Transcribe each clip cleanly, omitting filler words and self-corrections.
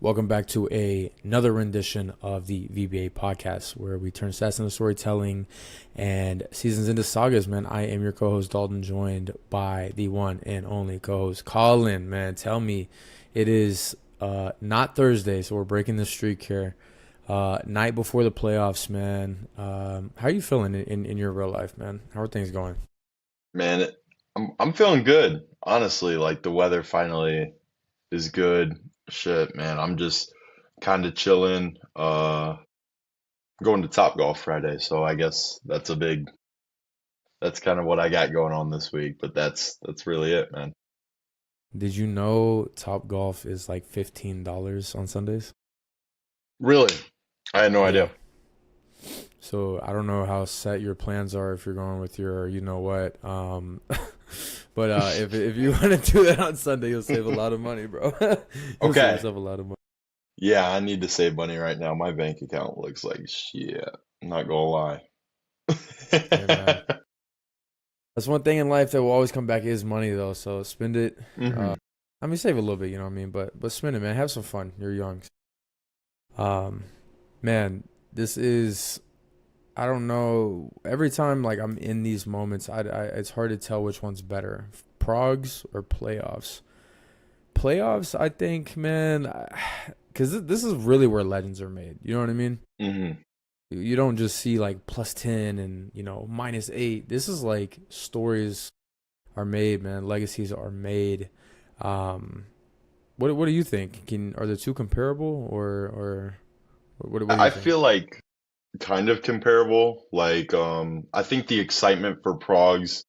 Welcome back to another rendition of the VBA podcast where we turn stats into storytelling and seasons into sagas, man. I am your co-host Dalton, joined by the one and only co-host Collin, man. Tell me, it is not Thursday, so we're breaking the streak here. Night before the playoffs, man. How are you feeling in your real life, man? How are things going? Man, I'm feeling good. Honestly, like the weather finally is good. Shit, man. I'm just kind of chilling. Going to Top Golf Friday, so I guess that's kind of what I got going on this week, but that's really it, man. Did you know Top Golf is like $15 on Sundays? Really? I had no Yeah. idea. So I don't know how set your plans are if you're going with your, you know what. But if you want to do that on Sunday, you'll save a lot of money, bro. You'll save Okay. yourself a lot of money. Yeah, I need to save money right now. My bank account looks like shit. I'm not gonna lie. Hey, man. That's one thing in life that will always come back is money, though. So spend it. hmm I mean, save a little bit, you know what I mean? But spend it, man. Have some fun. You're young. Um, man, this is. I don't know. Every time like I'm in these moments, it's hard to tell which one's better, progs or playoffs. Playoffs, I think, man, because this is really where legends are made. You know what I mean? hmm You don't just see like +10 and -8. This is like stories are made, man. Legacies are made. Um, what do you think? Are the two comparable or what do you I think? feel like kind of comparable. Like, I think the excitement for Progs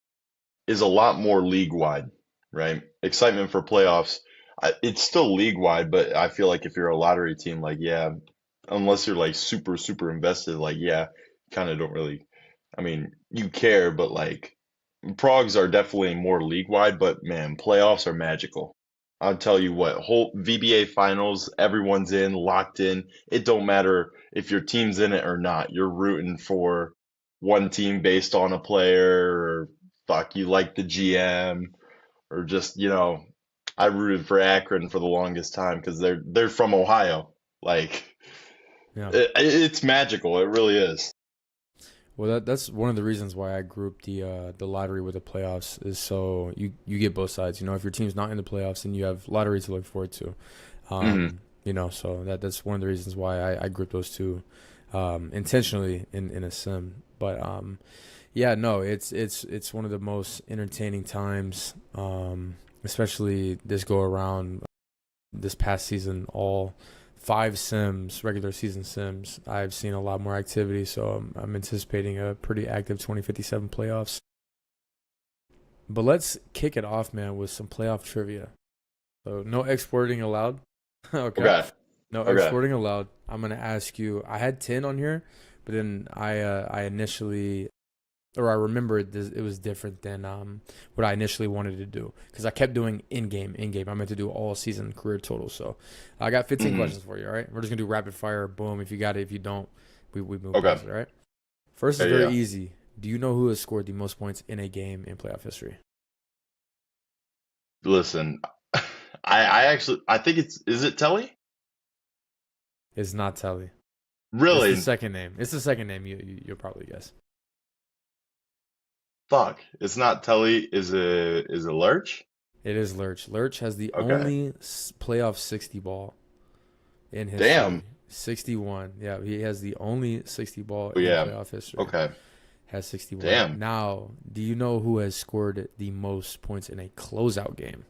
is a lot more league wide, right? Excitement for playoffs, it's still league wide, but I feel like if you're a lottery team, like, yeah, unless you're like super, super invested, like, yeah, kind of don't really, I mean, you care, but like, Progs are definitely more league wide, but man, playoffs are magical. I'll tell you what, whole VBA finals, everyone's in, locked in. It don't matter if your team's in it or not. You're rooting for one team based on a player, or fuck, you like the GM, or just, I rooted for Akron for the longest time because they're from Ohio. Like, Yeah. it's magical. It really is. Well, that's one of the reasons why I grouped the lottery with the playoffs is so you get both sides. If your team's not in the playoffs, then you have lottery to look forward to. hmm So that's one of the reasons why I grouped those two intentionally in a sim. But yeah, no, it's one of the most entertaining times, especially this go around this past season. All five sims, regular season sims, I've seen a lot more activity, so I'm anticipating a pretty active 2057 playoffs. But let's kick it off, man, with some playoff trivia. So no exporting allowed. Okay, Okay. no Okay. exporting allowed. I'm gonna ask you. I had 10 on here, but then I initially, or I remembered this, it was different than what I initially wanted to do because I kept doing in game. I meant to do all season career total. So I got 15 hmm questions for you. All right, we're just gonna do rapid fire. Boom. If you got it, if you don't, we move Okay. past it. All right. First is Yeah, very yeah. easy. Do you know who has scored the most points in a game in playoff history? Listen, I think is it Telly? It's not Telly. It's the Really? second name. It's the second name you'll probably guess. Fuck. It's not Telly. Is it Lurch? It is Lurch. Lurch has the Okay. only playoff 60 ball in Damn. history. 61. Yeah, he has the only 60 ball Oh, in yeah. playoff history. Okay. Has 61. Damn. Now, do you know who has scored the most points in a closeout game?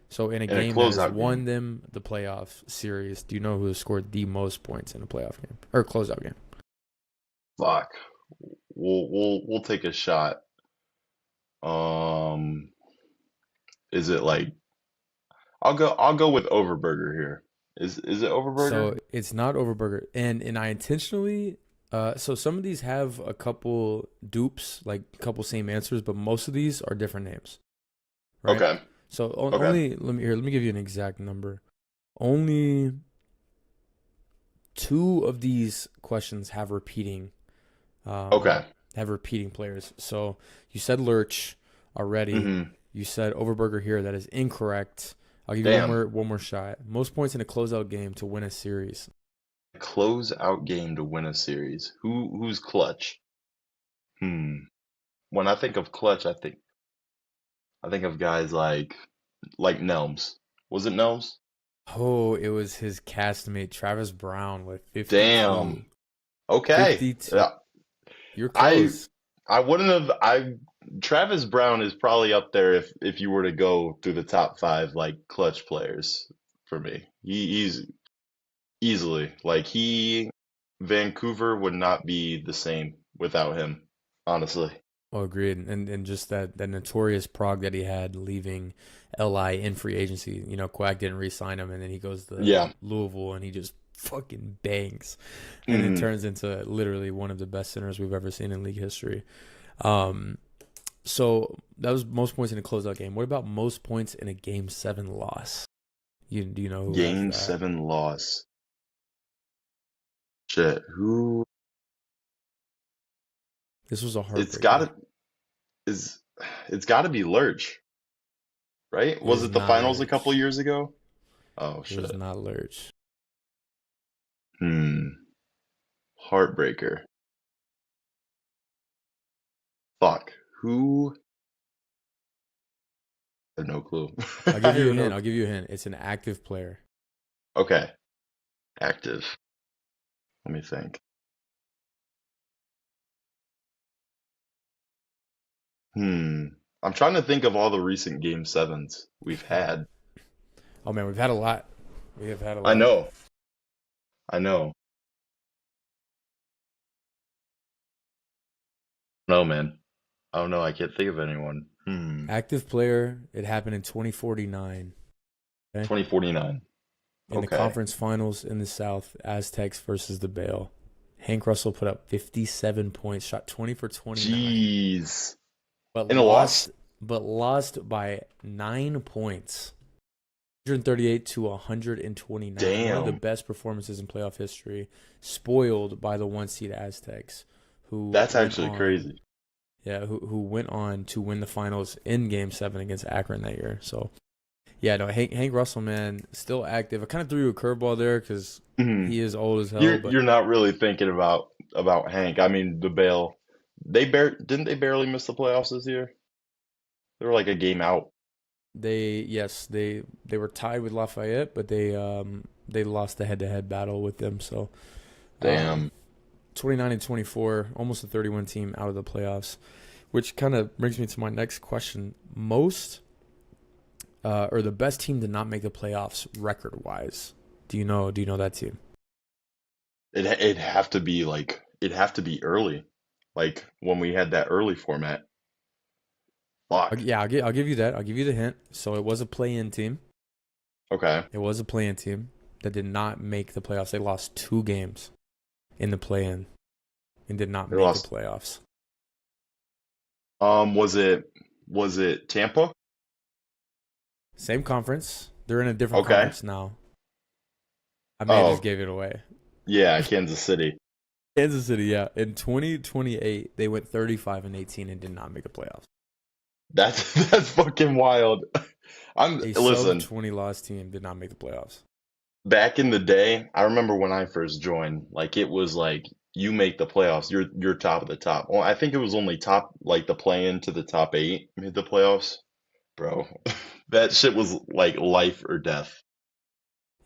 So in a In a game that has closeout won game. them the playoff series, do you know who has scored the most points in a playoff game or closeout game? Fuck. We'll take a shot. Um, is it like I'll go with Overburger here. Is it Overburger? So it's not Overburger, and I intentionally. So some of these have a couple dupes, like a couple same answers, but most of these are different names, right? Okay. So Okay. only let me give you an exact number. Only two of these questions um Okay. have repeating players. So you said Lurch already. hmm You said Overburger here. That is incorrect. I'll give you Damn. one more shot. Most points in a closeout game to win a series. Close out game to win a series. Who's clutch? Hmm. When I think of clutch, I think of guys like Nelms. Was it Nelms? Oh, it was his castmate Travis Brown with 52. Damn. Okay. 52. Yeah. You're I close. I wouldn't have I Travis Brown is probably up there if you were to go through the top five like clutch players for me. He's easily like he Vancouver would not be the same without him, honestly. Oh, agreed. And just that notorious prog that he had leaving LI in free agency. You know, Quack didn't re-sign him, and then he goes to Yeah. Louisville and he just fucking bangs, and it hmm turns into literally one of the best centers we've ever seen in league history. Um, so that was most points in a closeout game. What about most points in a game 7 loss? Do you know who has Game that? seven loss. Shit. Who This was a it's heartbreaker. gotta is it's gotta be Lurch, right? It Was is it the not finals a couple Lurch. years ago? Oh It is shit. not Lurch. Hmm. Heartbreaker. Fuck. Who? I have no clue. I'll I give you a have hint. no. I'll give you a hint. It's an active player. Okay. Active. Let me think. Hmm. I'm trying to think of all the recent game sevens we've had. Oh man, we've had a lot. We have had a I lot. know. I know. No, man. I don't know. I can't think of anyone. Hmm. Active player. It happened in 2049. Okay. 2049. In the Okay. conference finals in the South, Aztecs versus the Bale. Hank Russell put up 57 points, shot 20 for 29, Jeez. but In a loss? lost by 9 points. 138 to 129. One of the Damn. best performances in playoff history. Spoiled by the one seed Aztecs, who That's went actually on, crazy. yeah, who went on to win the finals in Game 7 against Akron that year. So yeah, no, Hank Russell, man, still active. I kind of threw you a curveball there because Mhm. he is old as hell, You're but you're not really thinking about Hank. I mean, the Bale. Didn't they barely miss the playoffs this year? They were like a game out. they were tied with Lafayette, but they lost the head-to-head battle with them. So um, Damn. 29 and 24, almost a 31 team out of the playoffs, which kind of brings me to my next question. Most or the best team to not make the playoffs record-wise. Do you know that team? It'd have to be early, like when we had that early format. Fuck. Yeah, I'll give you that. I'll give you the hint. So it was a play-in team. Okay. It was a play-in team that did not make the playoffs. They lost 2 games in the play-in and did not They make the lost. playoffs. Was it Tampa? Same conference. They're in a different Okay. conference now. I may have just Oh, gave it away. yeah, Kansas City. Kansas City, yeah. In 2028, they went 35 and 18 and did not make the playoffs. That's that's fucking wild. A sub Listen, 20 loss team did not make the playoffs. back in the day, I remember when I first joined, like it was like you make the playoffs, you're top of the top. Well, I think it was only top like the play in to the top eight made the playoffs. Bro, that shit was like life or death.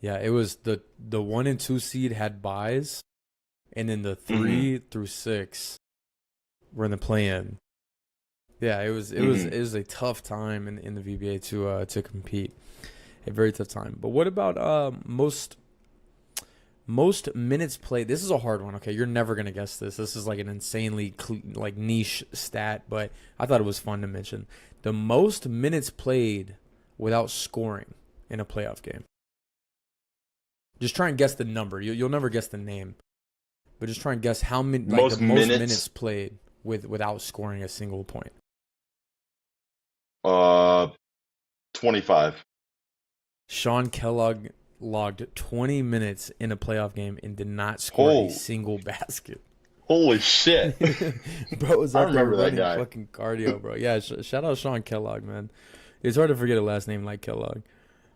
Yeah, it was the 1 and 2 seed had buys, and then the hmm 3 through 6 were in the play-in. Yeah, it was it was hmm it was a tough time in the VBA to compete. A very tough time. But what about most minutes played? This is a hard one. Okay, you're never gonna guess this. This is like an insanely like niche stat, but I thought it was fun to mention. The most minutes played without scoring in a playoff game. Just try and guess the number. You'll never guess the name, but just try and guess how many, like the Most most minutes minutes, played without scoring a single point. uh, 25. Sean Kellogg logged 20 minutes in a playoff game and did not score a Whole, single basket. holy shit. Bro was I out there remember that running guy. fucking cardio, bro. Yeah, shout out Sean Kellogg, man. It's hard to forget a last name like Kellogg.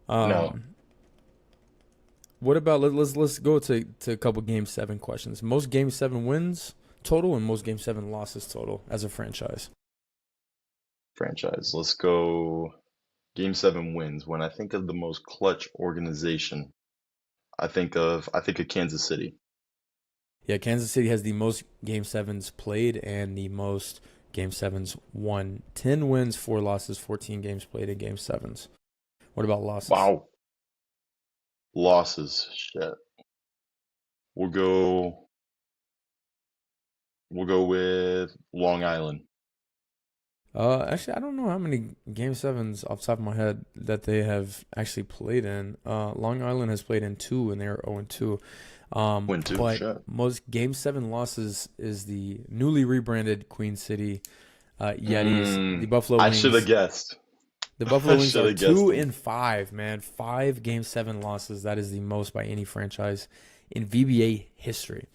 No. Um, what about let's go to a couple Game 7 questions. Most Game 7 wins total and most Game 7 losses total as a franchise. Franchise. Let's go. Game 7 wins. When I think of the most clutch organization, I think of Kansas City. Yeah, Kansas City has the most Game 7s played and the most Game 7s won. 10 wins, 4 losses, 14 games played in Game 7s. What about losses? Wow. Losses. Shit. We'll go we'll go with Long Island. Actually, I don't know how many Game 7s off the top of my head that they have actually played in. Long Island has played in 2 and they're 0-2. Win two. But Shit. most Game 7 losses is the newly rebranded Queen City Yetis, the Buffalo I should have Wings. guessed. The Buffalo I Wings should are have guessed two them. and five, man. 5 Game 7 losses. That is the most by any franchise in VBA history.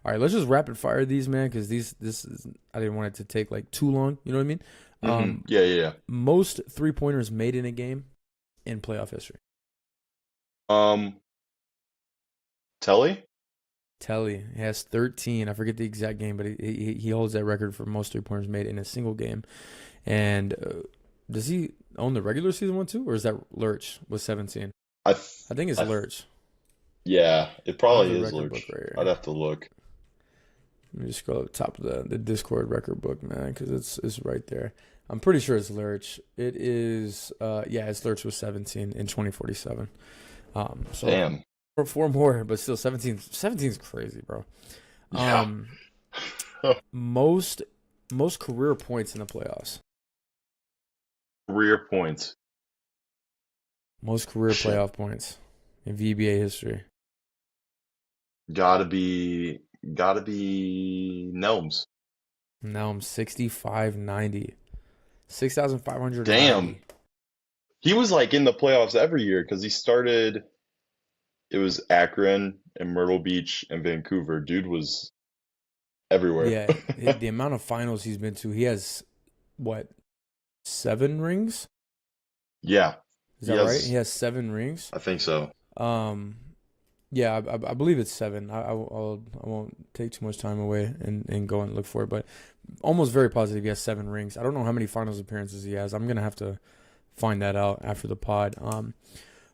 All right, let's just rapid fire these, man, because this is I didn't want it to take like too long. You know what I mean? Yeah, yeah, Most 3-pointers made in a game in playoff history. yeah. Telly? Telly has 13. I forget the exact game, but he holds that record for most 3-pointers made in a single game. And does he own the regular season one too, or is that Lurch with 17? I, th- I think it's I, th- Lurch. yeah, it I have probably the is record book Lurch. right here. I'd have to look. Let me just scroll up the top of the Discord record book, man, because it's right there. I'm pretty sure it's Lurch. It is, yeah, it's Lurch with 17 in 2047. So Damn. four more, but still 17. 17 is crazy, bro. Yeah. Um, most career points in the playoffs. Career points. Most career Shit. playoff points in VBA history. Gotta be Nelms. Now I'm 6,590. 6,590. Damn. He was like in the playoffs every year because he started. It was Akron and Myrtle Beach and Vancouver. Dude was everywhere. Yeah, the amount of finals he's been to, he has what, 7 rings? Yeah, Is he that right? has. He has 7 rings. I think so. Um, yeah, I believe it's 7. I won't take too much time away and go and look for it, but almost very positive he has 7 rings. I don't know how many finals appearances he has. I'm gonna have to find that out after the pod.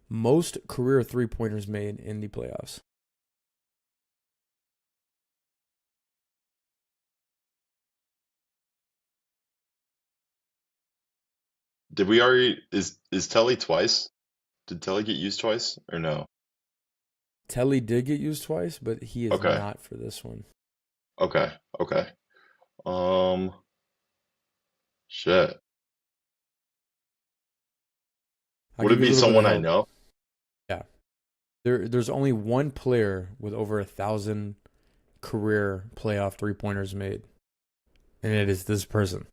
Most career 3-pointers made in the playoffs. Did we already? Is Telly twice? Did Telly get used twice or no? Telly did get used twice, but he is Okay. not for this one. Okay. Okay. Um. Shit. I'll Would give it you a be little bit of someone I help. know? Yeah. There's only one player with over 1,000 career playoff 3-pointers made, and it is this person.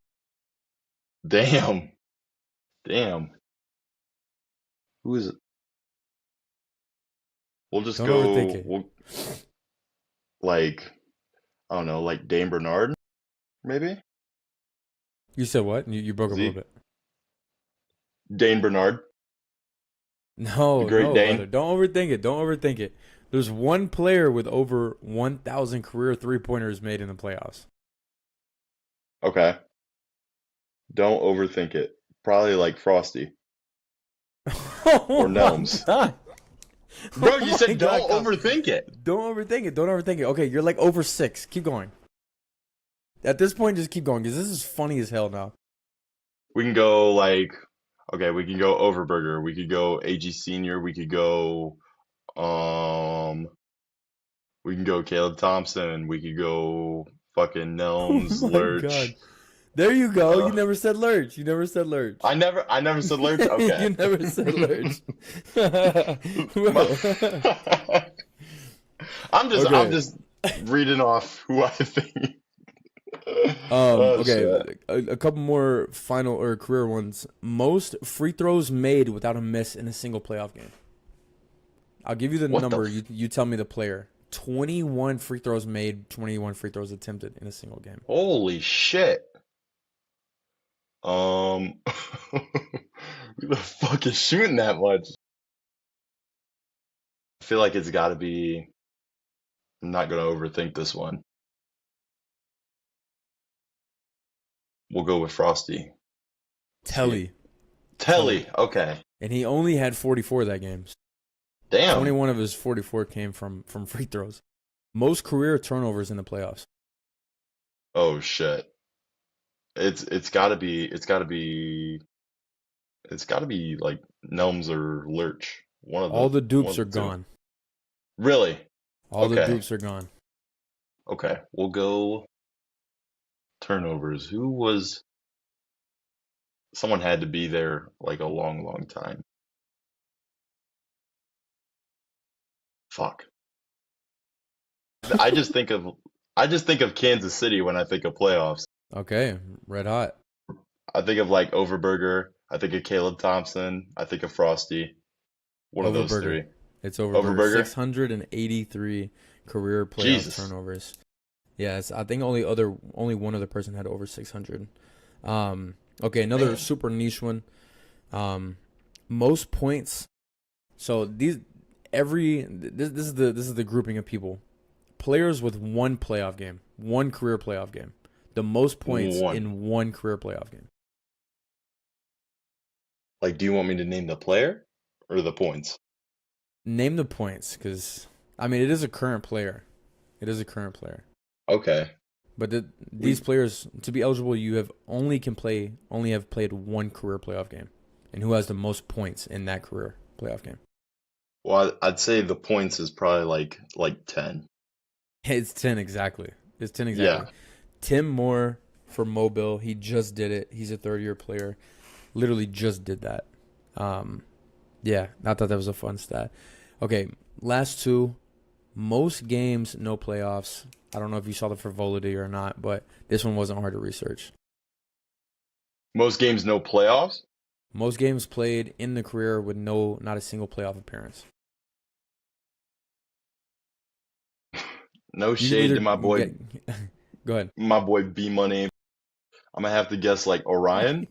Damn. Damn. Who is it? We'll just Don't overthink go. it. We'll like I don't know, like Dane Bernard, maybe? You said what? You broke Is up a little he bit. Dane Bernard, the No, Great no, brother. Dane? Don't overthink it. Don't overthink it. There's one player with over 1,000 career 3-pointers made in the playoffs. Okay. Don't overthink it. Probably like Frosty Oh or my Nelms. god. Bro, you Oh my said god, don't Kyle. overthink it. Don't overthink it. Don't overthink it. Okay, you're like over 6. Keep going. At this point, just keep going because this is funny as hell now. We can go like okay, we can go Overburger, we could go AG Senior, um we can go Caleb Thompson, we could go fucking Oh Nelms, my god. Lurch. There you go. You Uh never said Lurch. You never said Lurch. I never said Lurch. You Okay. never said Lurch. Bro. My- I'm Okay. just reading off who I think. Oh Okay. shit. A couple more final or career ones. Most free throws made without a miss in a single playoff game. I'll give you the What the number. f You tell me the player. 21 free throws made, 21 free throws attempted in a single game. Holy shit. Um, who the fuck is shooting that much? I feel like it's got to be. I'm not gonna overthink this one. We'll go with Frosty. Let's see. Telly. Telly. Telly. Okay. And he only had 44 that game. Damn. 21 of his 44 came from free throws. Most career turnovers in the playoffs. Oh shit. It's gotta be like Nelms or Lurch. All the One dupes of are the two. gone. Really? All the Okay. dupes are gone. Okay. We'll go turnovers. Who was someone had to be there like a long, long time. Fuck. I just think of I just think of Kansas City when I think of playoffs. Okay, red hot. I think of like Overberger. I think of Caleb Thompson. I think of Frosty. One of those Overberger. three. It's Overberger. Overberger? 683 career playoff Jesus. turnovers. Yes, I think only one other person had over 600. Okay, another Man. super niche one. Most points. So this is the grouping of people. Players with one playoff game, one career playoff game. The most points One. in one career playoff game. Like, do you want me to name the player or the points? Name the points, because I mean it is a current player. It is a current player. Okay. But these We players to be eligible, you have only have played one career playoff game, and who has the most points in that career playoff game? well, I'd say the points is probably like 10. It's 10 exactly. It's 10 exactly. Yeah. Tim Moore for Mobile, he just did it. He's a third-year player. Literally just did that. Yeah, I thought that was a fun stat. Okay, last two. Most games, no playoffs. I don't know if you saw the frivolity or not, but this one wasn't hard to research. Most games no playoffs? Most games played in the career with not a single playoff appearance. No You can shade to either get. Go ahead. my boy B Money. I'm gonna have to guess like Orion.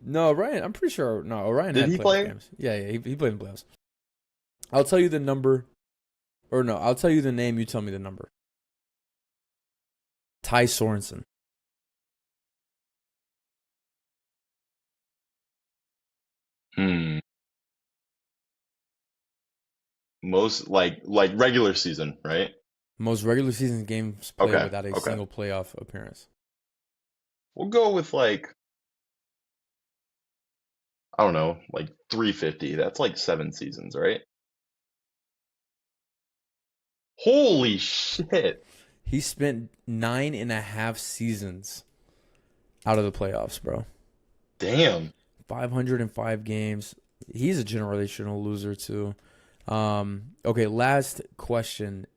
No, Orion. I'm pretty sure. No, Orion Did had he playoff play? games. Yeah, he played in playoffs. I'll tell you the number, or no, I'll tell you the name. You tell me the number. Ty Sorensen. Hmm. Most like regular season, right? Most regular season games played Okay. without a Okay. single playoff appearance. We'll go with like I don't know, like 350. That's like 7 seasons, right? Holy shit. He spent 9.5 seasons out of the playoffs, bro. Damn. 505 games. He's a generational loser too. Okay, last question.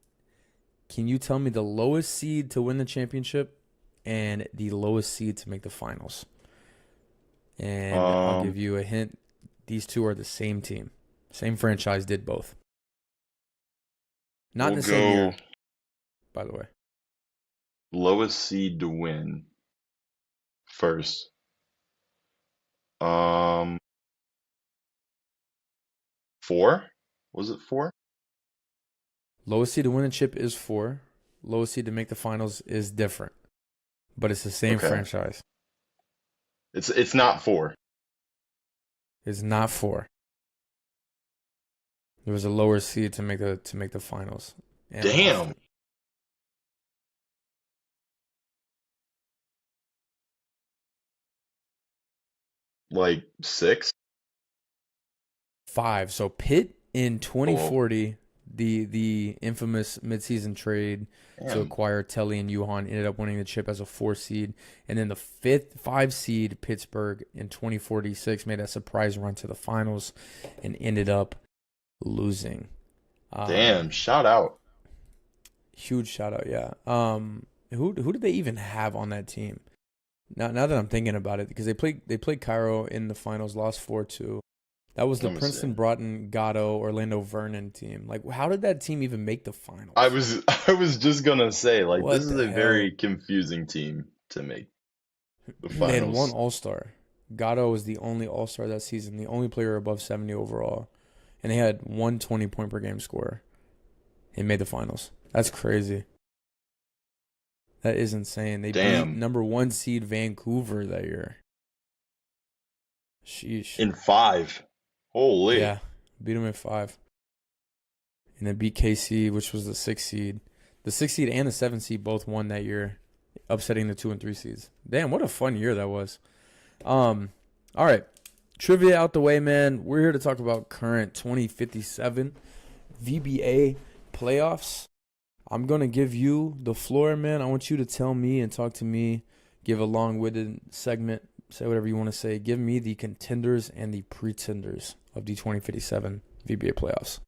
Can you tell me the lowest seed to win the championship and the lowest seed to make the finals? And I'll give Um, you a hint. These two are the same team. Same franchise did both. Not in we'll the same go year, by the way. lowest seed to win first. Um, 4? Was it 4? Lowest seed to win the chip is 4. Lowest seed to make the finals is different. But it's the same Okay. franchise. It's not 4. It's not 4. There was a lower seed to make the finals and lost Damn. it. Like 6? 5. So Pitt in Oh, well. 2040, the infamous midseason trade to Damn. acquire Telly and Yuhan ended up winning the chip as a 4 seed, and then the 5 seed Pittsburgh in 2046 made a surprise run to the finals and ended up losing. Damn. Um, Shout out. Huge shout out, yeah. Who did they even have on that team? Now that I'm thinking about it, because they played Cairo in the finals, lost 4-2. That was the Let me see. Princeton, Broughton, Gatto, Orlando Vernon team. Like, how did that team even make the I finals? was I was just gonna say like this What is the a very hell? confusing team to make the They had one finals. All Star. Gatto was the only All Star that season, the only player above 70 overall, and they had one 20-point per game scorer and made the finals. That's crazy. That is insane. They beat Damn. number 1 seed Vancouver that year. Sheesh. In five. Holy. Yeah, beat them in 5. And then beat KC, which was the 6th seed. The 6th seed and the 7th seed both won that year, upsetting the 2 and 3 seeds. Damn, what a fun year that was. All right. Trivia out the way, man. We're here to talk about current 2057 VBA playoffs. I'm going to give you the floor, man. I want you to tell me and talk to me, give a long-winded segment, say whatever you want to say. Give me the contenders and the pretenders of the 2057 VBA playoffs.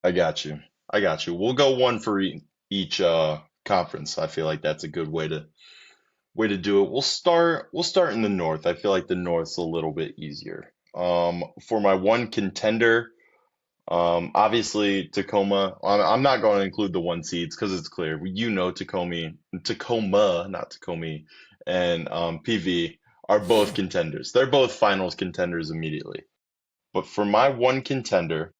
I got you. I got you. We'll go one for each conference. I feel like that's a good way to do it. We'll start in the North. I feel like the North's a little bit easier. For my one contender, obviously Tacoma. I'm not going to include the 1 seeds because it's clear. You know Tacoma, not Tacoma, and PV are both contenders. They're both finals contenders immediately. But for my one contender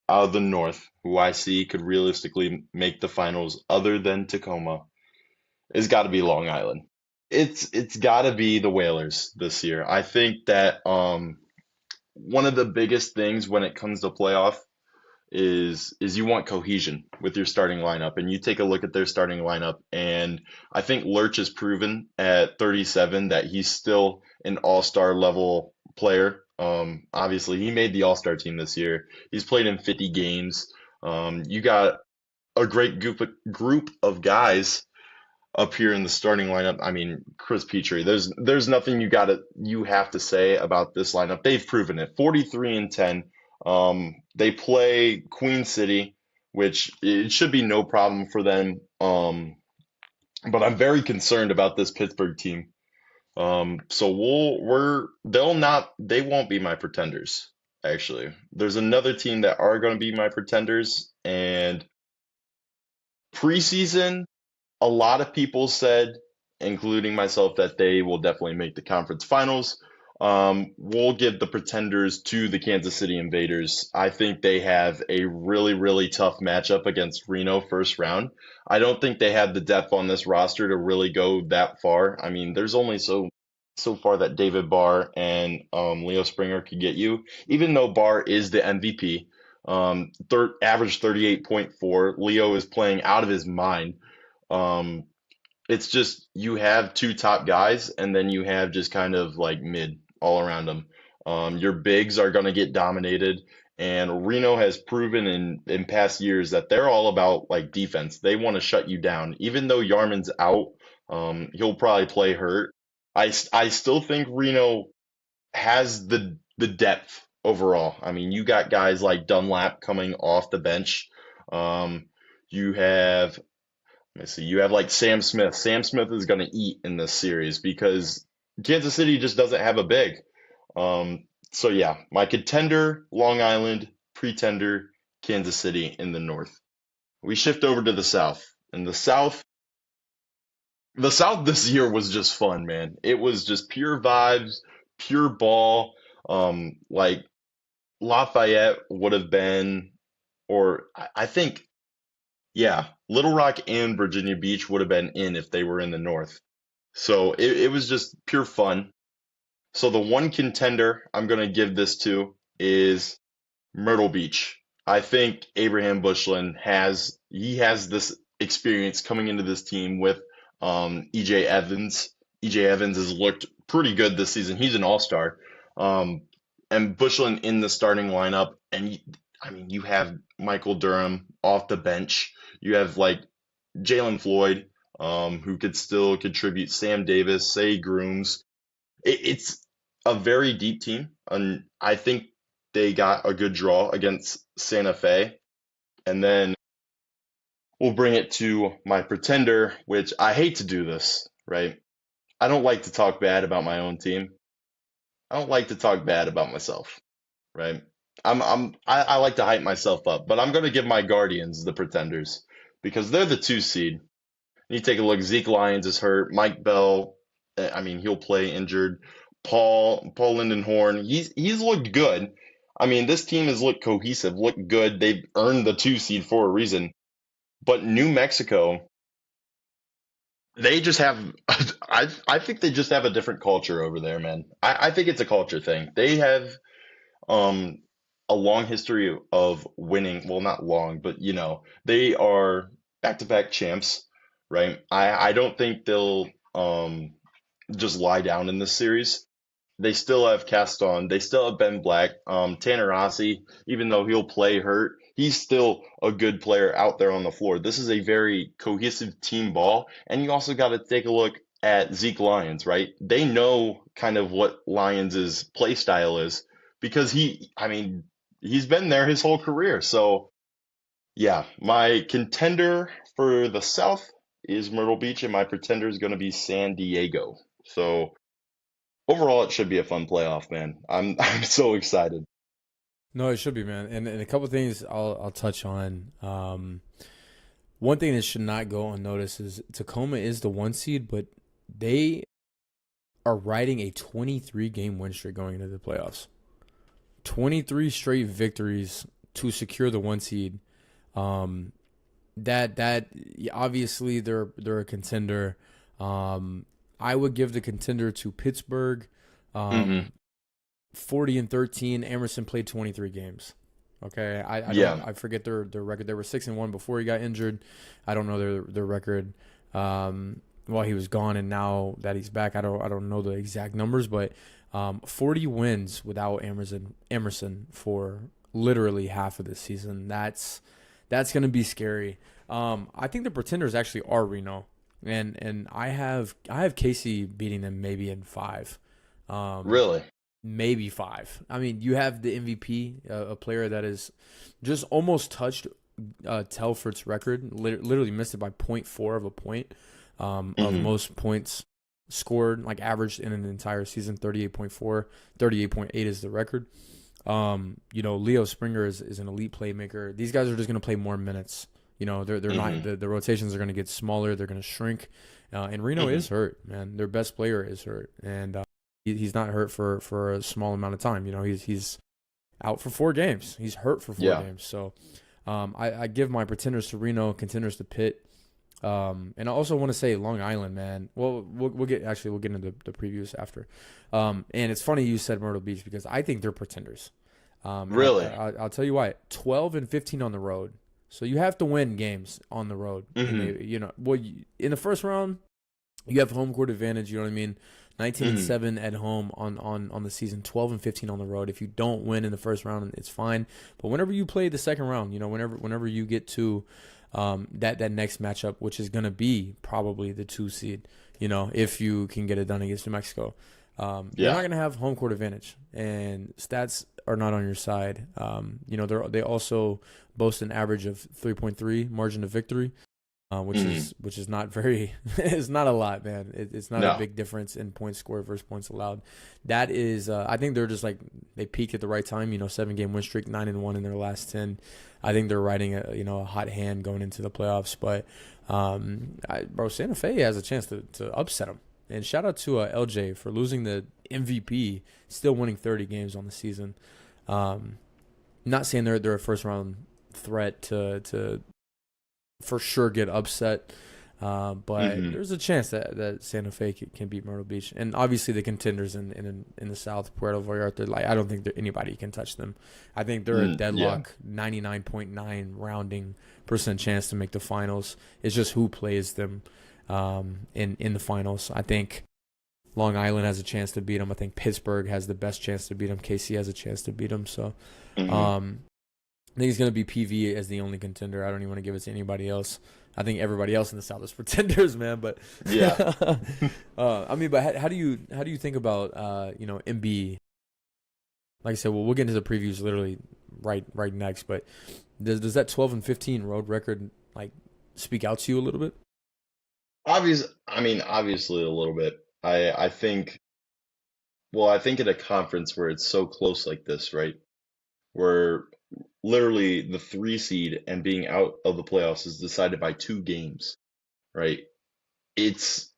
out of the North, who I see could realistically make the finals other than Tacoma, it's got to be Long Island. It's got to be the Whalers this year. I think that one of the biggest things when it comes to playoff is you want cohesion with your starting lineup, and you take a look at their starting lineup, and I think Lurch has proven at 37 that he's still an all-star level player. Obviously, he made the all-star team this year. He's played in 50 games. You got a great group of guys up here in the starting lineup. I mean, Chris Petrie, there's nothing you have to say about this lineup. They've proven it. 43 and 10. They play Queen City, which it should be no problem for them. But I'm very concerned about this Pittsburgh team. So they won't be my pretenders, actually. There's another team that are going to be my pretenders, and preseason, a lot of people said, including myself, that they will definitely make the conference finals. We'll give the pretenders to the Kansas City Invaders. I think they have a really, really tough matchup against Reno first round. I don't think they have the depth on this roster to really go that far. I mean, there's only so far that David Barr and Leo Springer could get you. Even though Barr is the MVP, average 38.4. Leo is playing out of his mind. Um, it's just you have 2 top guys, and then you have just kind of like mid all around them. Your bigs are going to get dominated, and Reno has proven in past years that they're all about like defense. They want to shut you down. Even though Yarman's out, he'll probably play hurt. I still think Reno has the depth overall. I mean, you got guys like Dunlap coming off the bench. You have Let me see. You have like Sam Smith. Sam Smith is going to eat in this series because Kansas City just doesn't have a big. So yeah, my contender, Long Island, pretender, Kansas City in the North. We shift over to the South. And the South this year was just fun, man. It was just pure vibes, pure ball. Like Lafayette would have been, or I think, yeah, Little Rock and Virginia Beach would have been in if they were in the North. So it was just pure fun. So the one contender I'm going to give this to is Myrtle Beach. I think Abraham Bushland has this experience coming into this team with EJ Evans. EJ Evans has looked pretty good this season. He's an all-star. Um, and Bushland in the starting lineup. And I mean, you have Michael Durham off the bench. You have like Jalen Floyd, who could still contribute. Sam Davis, Say Grooms. It's a very deep team, and I think they got a good draw against Santa Fe. And then we'll bring it to my pretender, which I hate to do this, right? I don't like to talk bad about my own team. I don't like to talk bad about myself, right? I like to hype myself up, but I'm going to give my Guardians the pretenders because they're the 2 seed. You take a look. Zeke Lyons is hurt. Mike Bell, I mean, he'll play injured. Paul Lindenhorn, he's looked good. I mean, this team has looked cohesive, looked good. They've earned the 2 seed for a reason. But New Mexico, they just have, I think they just have a different culture over there, man. I think it's a culture thing. They have um a long history of winning. Well, not long, but they are back-to-back champs, right? I don't think they'll just lie down in this series. They still have Caston. They still have Ben Black. Tanner Rossi, even though he'll play hurt, he's still a good player out there on the floor. This is a very cohesive team ball. And you also got to take a look at Zeke Lyons, right? They know kind of what Lyons' play style is because I mean, he's been there his whole career. So, yeah, my contender for the South is Myrtle Beach, and my pretender is going to be San Diego. So, overall, it should be a fun playoff, man. I'm so excited. No, it should be, man. And a couple of things I'll touch on. One thing that should not go unnoticed is Tacoma is the 1 seed, but they are riding a 23 game win streak going into the playoffs. 23 straight victories to secure the 1 seed. Um, that yeah, obviously they're a contender. I would give the contender to Pittsburgh. Hmm. Um, 40-13. Emerson played 23 games. Okay, I don't Yeah. I forget their record. They were 6-1 before he got injured. I don't know their record while he was gone, and now that he's back, I don't know the exact numbers, but 40 wins without Emerson for literally half of the season. That's gonna be scary. I think the pretenders actually are Reno, and I have Casey beating them maybe in five. Um, Really? Maybe five. I mean, you have the MVP, a player that is just almost touched Telford's record, literally missed it by point 0.4 of a point of Hmm. most points scored, like averaged in an entire season, 38.4, 38.8 is the record. Leo Springer is an elite playmaker. These guys are just going to play more minutes. They're not Hmm. the rotations are going to get smaller. They're going to shrink. And Reno Hmm. is hurt, man. Their best player is hurt, and he's not hurt for a small amount of time. He's out for 4 games. He's hurt for four Yeah. games. So I give my pretenders to Reno, contenders to Pitt. And I also want to say Long Island, man. Well, we'll get into the previews after. And it's funny you said Myrtle Beach because I think they're pretenders. And Really? I'll tell you why. 12-15 on the road, so you have to win games on the road. And Hmm. in the first round, you have home court advantage. You know what I mean? 19 and Hmm. 7 at home on the season. 12-15 on the road. If you don't win in the first round, it's fine. But whenever you play the second round, whenever you get to that next matchup, which is gonna be probably the 2 seed, if you can get it done against New Mexico, you're not Yeah. gonna have home court advantage, and stats are not on your side. They also boast an average of 3.3 margin of victory, which Hmm. is not very. It's not a lot, man. It's not a No. big difference in points scored versus points allowed. That is, I think they're just like they peaked at the right time. 7 game win streak, 9-1 in their last 10. I think they're riding a hot hand going into the playoffs. But bro, Santa Fe has a chance to upset them. And shout out to LJ for losing the MVP, still winning 30 games on the season. Um, Not saying they're a first round threat to for sure get upset. But Hmm. there's a chance that Santa Fe can beat Myrtle Beach, and obviously the contenders in the South, Puerto Vallarta. Like I don't think anybody can touch them. I think they're a Yeah. deadlock, 99.9 rounding percent chance to make the finals. It's just who plays them in the finals. I think Long Island has a chance to beat them. I think Pittsburgh has the best chance to beat them. KC has a chance to beat them. So Hmm. um, I think it's going to be PV as the only contender. I don't even want to give it to anybody else. I think everybody else in the South is pretenders, man. But Yeah. I mean, but how do you think about MB? Like I said, well, we'll get into the previews literally right next. But does that 12-15 road record like speak out to you a little bit? I mean, obviously a little bit. I think, well, I think at a conference where it's so close like this, right? Where literally the 3 seed and being out of the playoffs is decided by 2 games, right? It's,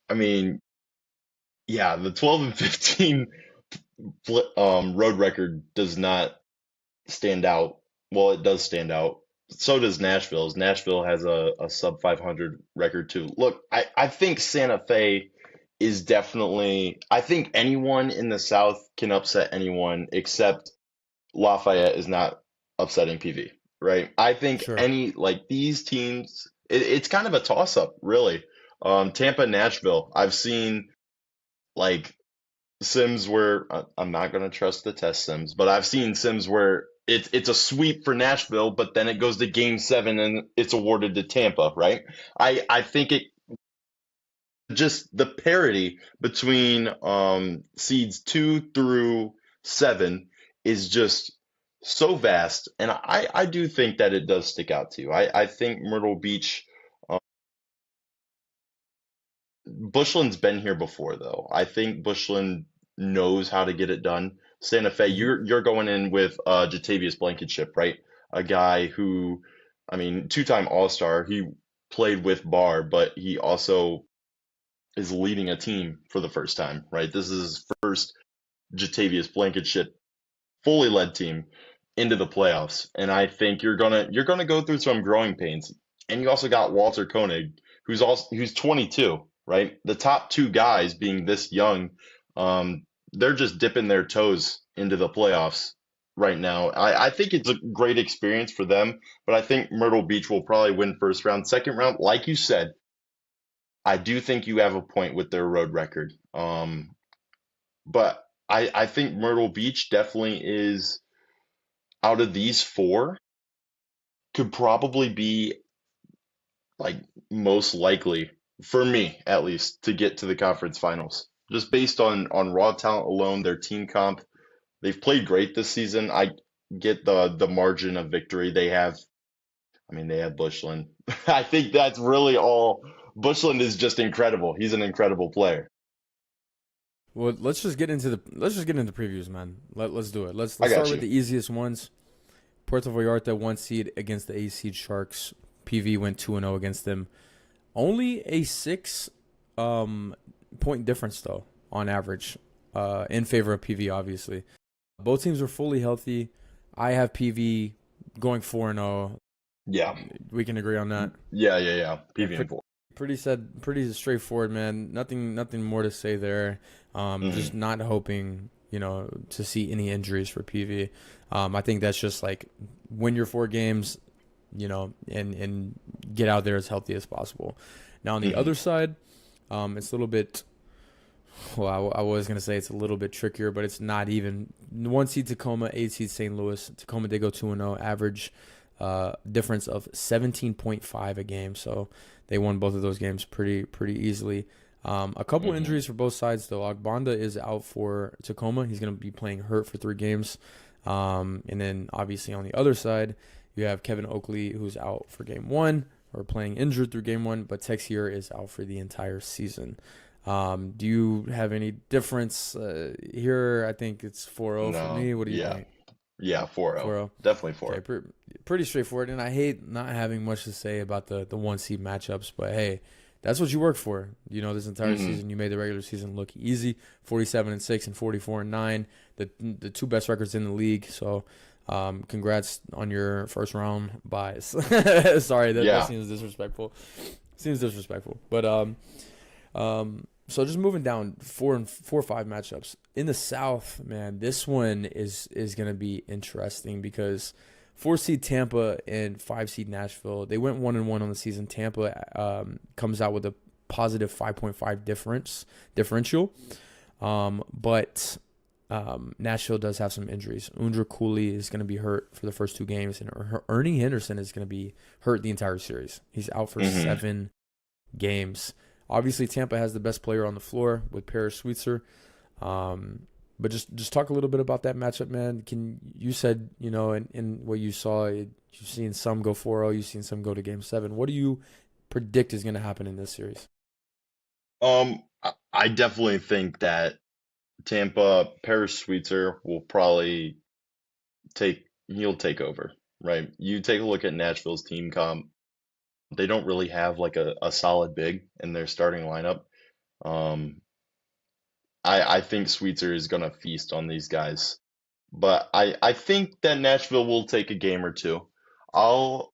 I mean, yeah, the 12 and 15 road record does not stand out. Well, it does stand out. So does Nashville's. Nashville has a sub 500 record too. Look, I think Santa Fe is definitely, I think anyone in the South can upset anyone except Lafayette is not upsetting PV, right? I think Sure. like these teams, it's kind of a toss up, really. Tampa, Nashville. I've seen like Sims where I'm not going to trust the test Sims, but I've seen Sims where it's a sweep for Nashville, but then it goes to game seven and it's awarded to Tampa, right? I think it just the parity between seeds 2 through 7 is just so vast, and I do think that it does stick out to you. I think Myrtle Beach. Bushland's been here before, though. I think Bushland knows how to get it done. Santa Fe, Hmm. you're going in with Jatavius Blankenship, right? A guy who, I mean, two-time All-Star. He played with Barr, but he also is leading a team for the first time, right? This is his first Jatavius Blankenship fully led team into the playoffs. And I think you're gonna go through some growing pains. And you also got Walter Koenig, who's 22, right? The top two guys being this young, they're just dipping their toes into the playoffs right now. I think it's a great experience for them, but I think Myrtle Beach will probably win first round. Second round, like you said, I do think you have a point with their road record. But I think Myrtle Beach definitely is out of these four could probably be like most likely for me at least to get to the conference finals. Just based on raw talent alone, their team comp, they've played great this season. I get the margin of victory they have. I mean, they have Bushland. I think that's really all. Bushland is just incredible. He's an incredible player. Well, let's just get into previews, man. Let's do it. I Let's start got with you. the easiest ones. Puerto Vallarta 1 seed against the 8 seed Sharks. PV went 2-0 against them. Only a 6 point difference though on average, in favor of PV. Obviously, both teams are fully healthy. I have PV going 4-0. Yeah. We can agree on that. Yeah. Yeah, PV and four. pretty straightforward, man. Nothing more to say there. Just Hmm. not hoping, to see any injuries for PV. I think that's just like win your 4 games, and get out there as healthy as possible. Now on the Hmm. other side, it's a little bit. Well, I was gonna say it's a little bit trickier, but it's not even. 1 seed Tacoma, 8 seed St. Louis. Tacoma they go 2-0, average difference of 17.5 a game. So they won both of those games pretty easily. A couple Hmm. injuries for both sides though. Agbanda is out for Tacoma. He's going to be playing hurt for 3 games. And then obviously on the other side, you have Kevin Oakley who's out for game one or playing injured through game one, but Texier is out for the entire season. Do you have any difference here? I think it's 4-0 for No. me. What do you Yeah. think? Yeah. 4-0. 4-0. Definitely Okay, 4. pretty straightforward. And I hate not having much to say about the 1 seed matchups, but hey, that's what you work for. This entire Hmm. season, you made the regular season look easy. 47-6 and 44-9, the two best records in the league. So, congrats on your first round buys. Sorry, that Yeah. seems disrespectful. Seems disrespectful, but so just moving down 4 and 5 matchups in the South, man. This one is gonna be interesting because 4 seed Tampa and 5 seed Nashville. They went 1-1 on the season. Tampa comes out with a positive 5.5 differential, but Nashville does have some injuries. Undra Cooley is going to be hurt for the first 2 games, and Ernie Henderson is going to be hurt the entire series. He's out for Hmm. 7 games. Obviously, Tampa has the best player on the floor with Paris Sweetser. But just talk a little bit about that matchup, man. You said in what you saw, you've seen some go 4-0, you've seen some go to Game 7. What do you predict is going to happen in this series? I definitely think that Tampa Paris Sweetser will probably he'll take over, right? You take a look at Nashville's team comp. They don't really have like a solid big in their starting lineup. Um, I think Sweetser is gonna feast on these guys. But I think that Nashville will take a game or two. I'll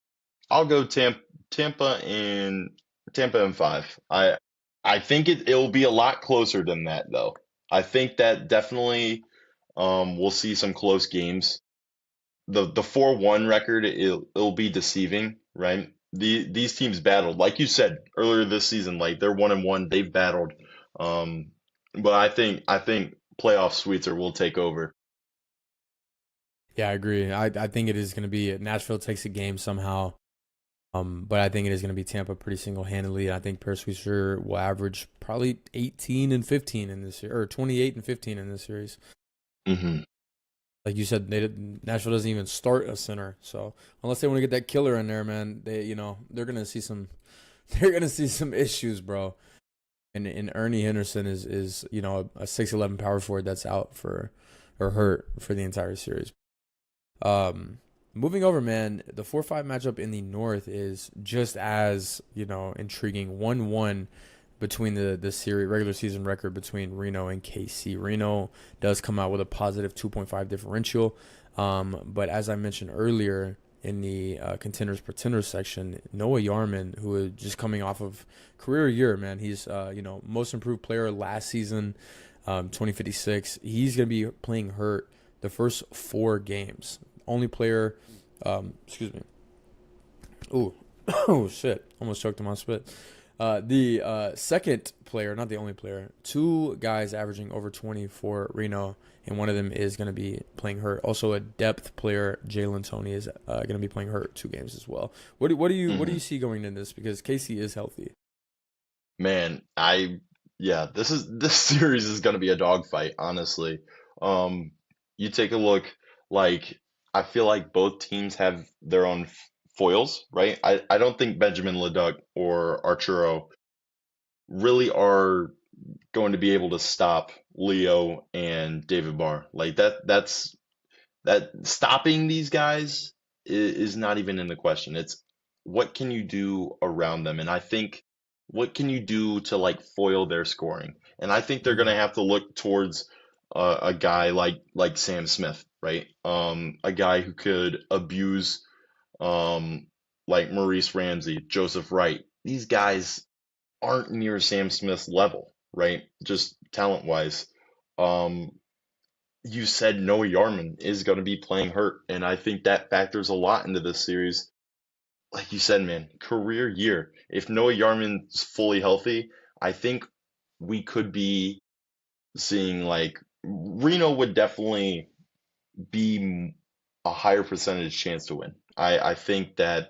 I'll go Tampa in Tampa in five. I think it'll be a lot closer than that though. I think that definitely we'll see some close games. The 4-1 record it'll be deceiving, right? These teams battled, like you said earlier this season, like they're 1-1, they've battled. Um, but I think playoff Sweetser will take over. Yeah, I agree. I think it is going to be Nashville takes a game somehow. But I think it is going to be Tampa pretty single-handedly. I think Sweetser will average probably 18 and 15 in this series, or 28 and 15 in this series. Hmm. Like you said, Nashville doesn't even start a center. So unless they want to get that killer in there, man, they're gonna see some they're gonna see some issues, bro. And Ernie Henderson is a 6'11" power forward that's out for or hurt for the entire series. Moving over, man, the 4-5 matchup in the North is just as, intriguing. 1-1 between the series regular season record between Reno and KC. Reno does come out with a positive 2.5 differential. But as I mentioned earlier in the contenders pretenders section, Noah Yarman, who is just coming off of career year, man, he's most improved player last season, 2056. He's gonna be playing hurt the first 4 games. Only player, excuse me. Ooh, oh shit! Almost choked on my spit. The second player, not the only player, 2 guys averaging over 20 for Reno, and one of them is going to be playing hurt. Also, a depth player, Jalen Toney, is going to be playing hurt 2 games as well. What do you see going in this? Because Casey is healthy. Man, yeah, this series is gonna be a dogfight, honestly. Um, you take a look, like I feel like both teams have their own foils, right? I don't think Benjamin Leduc or Arturo really are going to be able to stop Leo and David Barr. Like that stopping these guys is not even in the question. It's what can you do around them? And I think what can you do to like foil their scoring? And I think they're going Mm-hmm. to have to look towards a guy like Sam Smith, right? A guy who could abuse um, like Maurice Ramsey, Joseph Wright. These guys aren't near Sam Smith's level, right? Just talent wise. Um, you said Noah Yarman is going to be playing hurt, and I think that factors a lot into this series. Like you said, man, career year. If Noah Yarman's fully healthy, I think we could be seeing like Reno would definitely be a higher percentage chance to win. I think that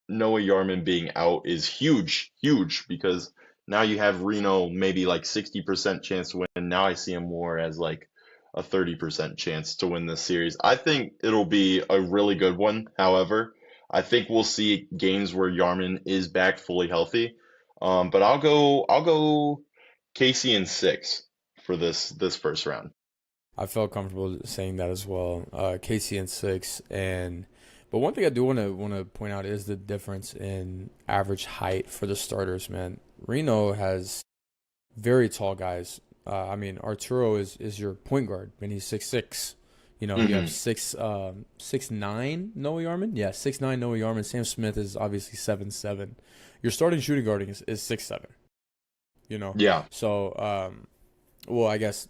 Noah Yarman being out is huge, huge because now you have Reno maybe like 60% chance to win. Now I see him more as like a 30% chance to win this series. I think it'll be a really good one. However, I think we'll see games where Yarman is back fully healthy. But I'll go Casey in 6 for this first round. I felt comfortable saying that as well. Casey in 6, but one thing I do want to point out is the difference in average height for the starters. Man, Reno has very tall guys. I mean, Arturo is your point guard, and he's 6'6". You have Hmm. 6'9" Noah Yarman. Yeah, 6'9" Noah Yarman. Sam Smith is obviously 7'7". Your starting shooting guarding is 6'7". You know, Yeah. so well, I guess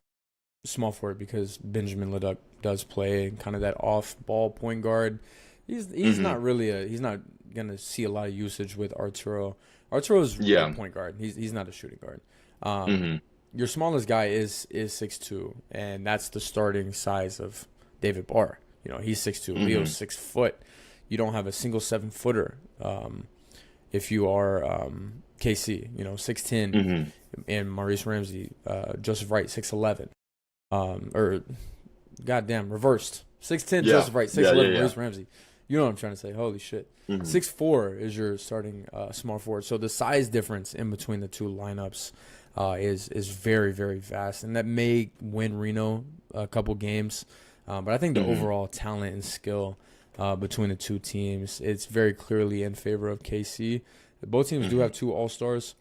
small forward because Benjamin Leduc does play kind of that off ball point guard. He's Hmm. not really he's not gonna see a lot of usage with Arturo. Arturo's a Yeah. point guard. He's not a shooting guard. Um, Hmm. your smallest guy is 6'2", and that's the starting size of David Barr. He's 6'2". Leo's Hmm. 6 foot. You don't have a single 7 footer. If you are KC, 6'10", Hmm. and Maurice Ramsey, Joseph Wright 6'11". Or goddamn, reversed. 6'10" Yeah. Joseph Wright, Yeah. Yeah. 6'11" Yeah. Maurice Ramsey. You know what I'm trying to say. Holy shit. Hmm. 6'4" is your starting small forward. So the size difference in between the two lineups is very, very vast. And that may win Reno a couple games. But I think the Hmm. overall talent and skill between the two teams, it's very clearly in favor of KC. Both teams do Hmm. have 2 All-Stars.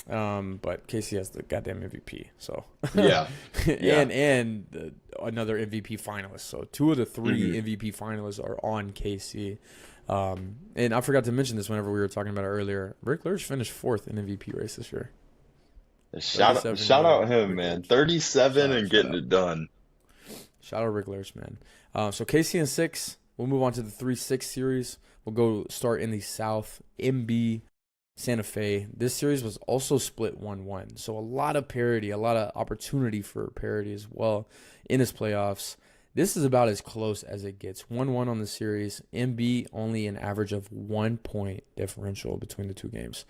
But Casey has the goddamn MVP. So, Yeah, yeah. and another MVP finalist. So two of the three Hmm. MVP finalists are on Casey. And I forgot to mention this whenever we were talking about it earlier. Rick Lurch finished fourth in MVP race this year. Shout 37-year-old out him, Rick man. Lurch. 37 and Shout getting out. it done. Shout out Rick Lurch, man. So Casey in six. We'll move on to the 3-6 series. We'll go start in the South. MB Santa Fe. This series was also split 1-1. So a lot of parity, a lot of opportunity for parity as well in his playoffs. This is about as close as it gets. 1-1 on the series. MB only an average of 1 point differential between the two games.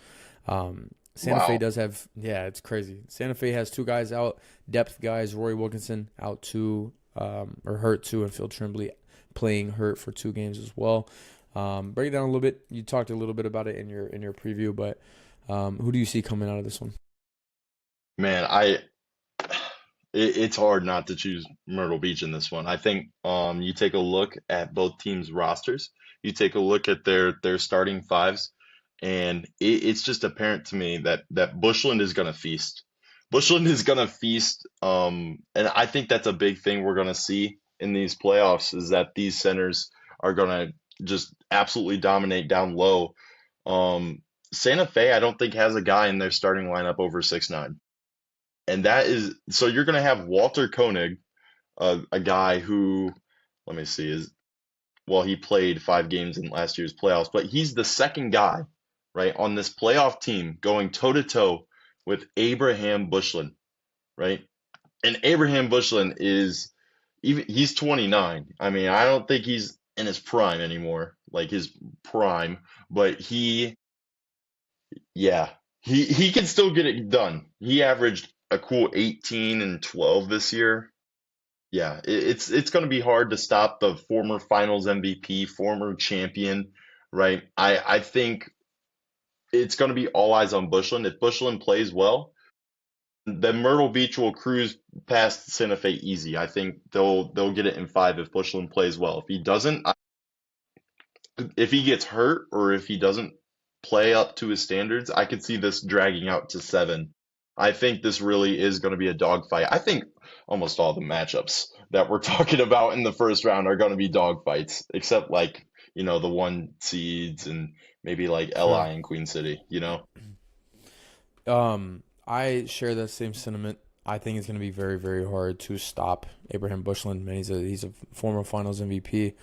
Santa Fe Wow. does have, yeah, it's crazy. Santa Fe has two guys out, depth guys. Rory Wilkinson out two, or hurt two, and Phil Trimbley playing hurt for 2 games as well. Break it down a little bit. You talked a little bit about it in your preview, but who do you see coming out of this one? Man, it's hard not to choose Myrtle Beach in this one. I think you take a look at both teams' rosters, you take a look at their starting fives, and it's just apparent to me that Bushland is gonna feast. Bushland is gonna feast, and I think that's a big thing we're gonna see in these playoffs is that these centers are gonna just absolutely dominate down low. Santa Fe, I don't think has a guy in their starting lineup over 6'9". And that is so you're going to have Walter Koenig, a guy who, let me see, is well, he played 5 games in last year's playoffs, but he's the second guy, right, on this playoff team going toe to toe with Abraham Bushland, right? And Abraham Bushland is even he's 29. I mean, I don't think he's in his prime anymore, like his prime, but yeah, he can still get it done. He averaged a cool 18 and 12 this year. Yeah, it's going to be hard to stop the former Finals MVP, former champion, right? I think it's going to be all eyes on Bushland. If Bushland plays well, then Myrtle Beach will cruise past Santa Fe easy. I think they'll get it in 5 if Bushland plays well. If he doesn't, if he gets hurt or if he doesn't play up to his standards, I could see this dragging out to 7. I think this really is going to be a dogfight. I think almost all the matchups that we're talking about in the first round are going to be dogfights, except like, the 1 seeds and maybe like Sure. LI and Queen City, you know? I share that same sentiment. I think it's going to be very, very hard to stop Abraham Bushland. Man, he's a former Finals MVP,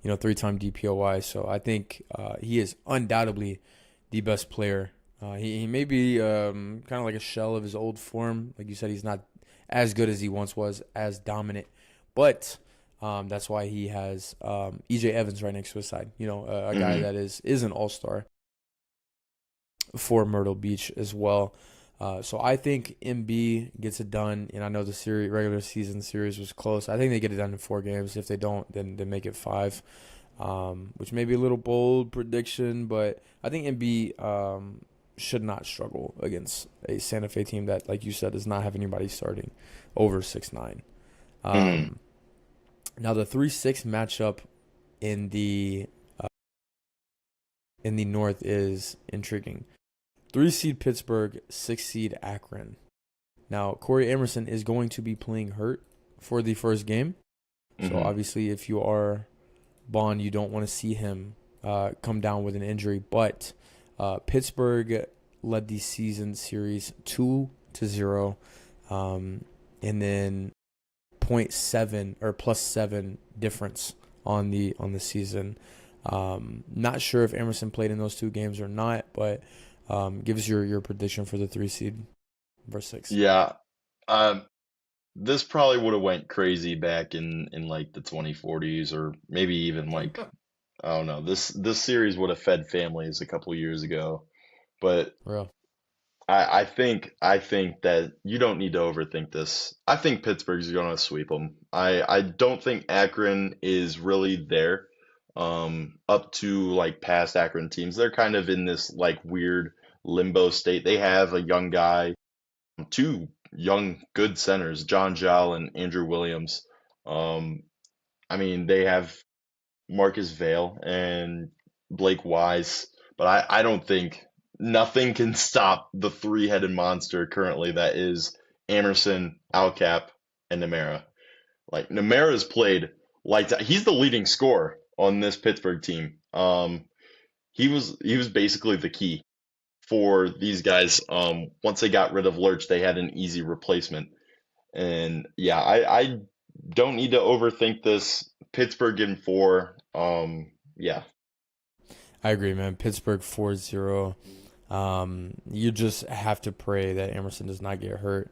3-time DPOY. So I think he is undoubtedly the best player. He may be kind of like a shell of his old form. Like you said, he's not as good as he once was, as dominant. But that's why he has EJ Evans right next to his side. A guy Hmm. that is an all-star for Myrtle Beach as well. So I think MB gets it done, and I know the series, regular season series was close. I think they get it done in 4 games. If they don't, then they make it 5, which may be a little bold prediction, but I think MB should not struggle against a Santa Fe team that, like you said, does not have anybody starting over 6'9". Hmm. Um, Now the 3-6 matchup in the in the North is intriguing. 3 seed Pittsburgh, 6 seed Akron. Now, Corey Emerson is going to be playing hurt for the first game. So, Hmm. obviously, if you are Bond, you don't want to see him come down with an injury. But Pittsburgh led the season series 2-0. And then .7 or +7 difference on the season. Not sure if Emerson played in those 2 games or not, but give us your prediction for the 3 seed versus 6. Yeah. Um, this probably would have went crazy back in like the 2040s or maybe even like I don't know. This series would have fed families a couple years ago. But Real. I think that you don't need to overthink this. I think Pittsburgh's going to sweep them. I don't think Akron is really there up to like past Akron teams. They're kind of in this like weird limbo state. They have a young guy, 2 young good centers, John Jal and Andrew Williams. Um, I mean, they have Marcus Vale and Blake Wise, but I don't think nothing can stop the three-headed monster currently that is Emerson, Alcap, and Nemera. Like Nemera's played lights out. He's the leading scorer on this Pittsburgh team. He was basically the key for these guys. Once they got rid of Lurch, they had an easy replacement. And yeah, I don't need to overthink this. Pittsburgh in four. Yeah. I agree, man. Pittsburgh 4-0. You just have to pray that Emerson does not get hurt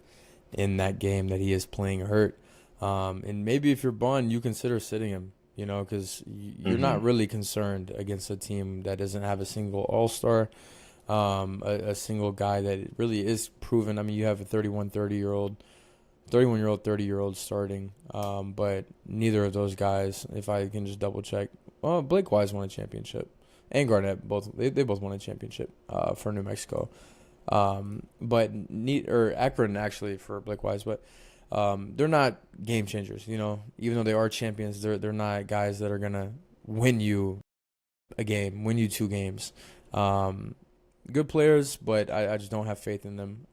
in that game that he is playing hurt. And maybe if you're Bond, you consider sitting him, because you're not Hmm. really concerned against a team that doesn't have a single all-star, a single guy that really is proven. I mean, you have a 31-year-old, 30-year-old starting, but neither of those guys, if I can just double check, well, Blake Wise won a championship, and Garnett they both won a championship for New Mexico, but or Akron actually for Blake Wise, but they're not game changers. Even though they are champions, they're not guys that are gonna win you a game, win you two games. Um, Good players, but I just don't have faith in them.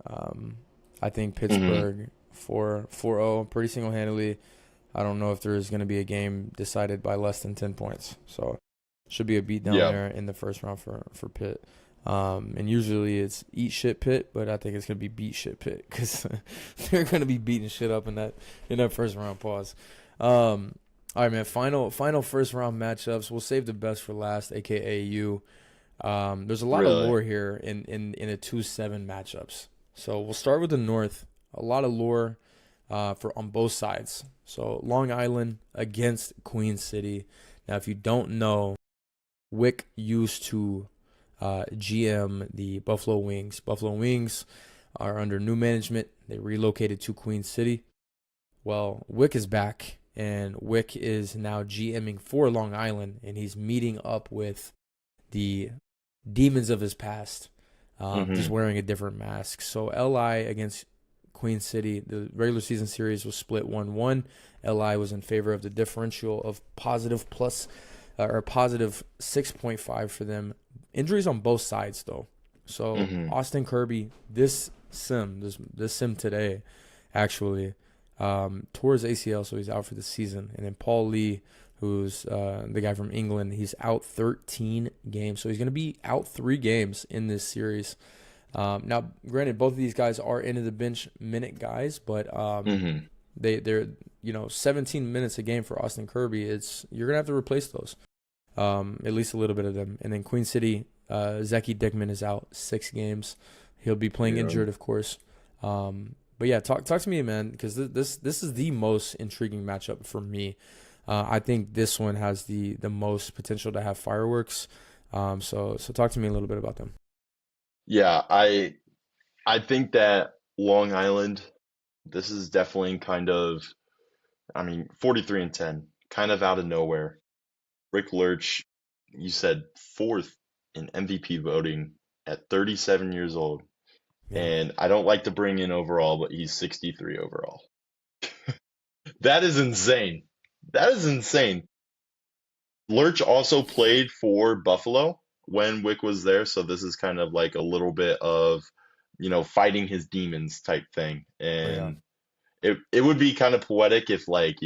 I think Hmm. Pittsburgh 4-0 pretty single handedly. I don't know if there's going to be a game decided by less than 10 points. So should be a beat down Yeah. there in the first round for Pitt. And usually it's eat shit Pitt, but I think it's going to be beat shit Pitt because they're going to be beating shit up in that first round. Pause. All right, man. Final first round matchups. We'll save the best for last, aka you. There's a lot of Really. lore here in a 2-7 matchups. So we'll start with the North. A lot of lore for on both sides. So Long Island against Queen City. Now, if you don't know, Wick used to GM the Buffalo Wings. Buffalo Wings are under new management. They relocated to Queen City. Well, Wick is back, and Wick is now GMing for Long Island, and he's meeting up with the demons of his past, just Hmm. wearing a different mask. So LI against Queen City, the regular season series was split 1-1. LI was in favor of the differential of positive plus or positive 6.5 for them. Injuries on both sides though. So Hmm. Austin Kirby, this sim today, actually, tore his ACL, so he's out for the season. And then Paul Lee, who's the guy from England, he's out 13 games, so he's going to be out 3 games in this series. Now, granted, both of these guys are into the bench minute guys, but Hmm. they're 17 minutes a game for Austin Kirby. It's you're gonna have to replace those, at least a little bit of them. And then Queen City, Zeki Dickman is out 6 games. He'll be playing Yeah. injured, of course. But yeah, talk to me, man, because this is the most intriguing matchup for me. I think this one has the most potential to have fireworks. So talk to me a little bit about them. Yeah. I think that Long Island, this is definitely kind of, I mean, 43 and 10, kind of out of nowhere. Rick Lurch, you said fourth in MVP voting at 37 years old. Yeah, And I don't like to bring in overall, but he's 63 overall. That is insane. That is insane. Lurch also played for Buffalo when Wick was there, so this is kind of like a little bit of, fighting his demons type thing. oh yeah, And it would be kind of poetic if like,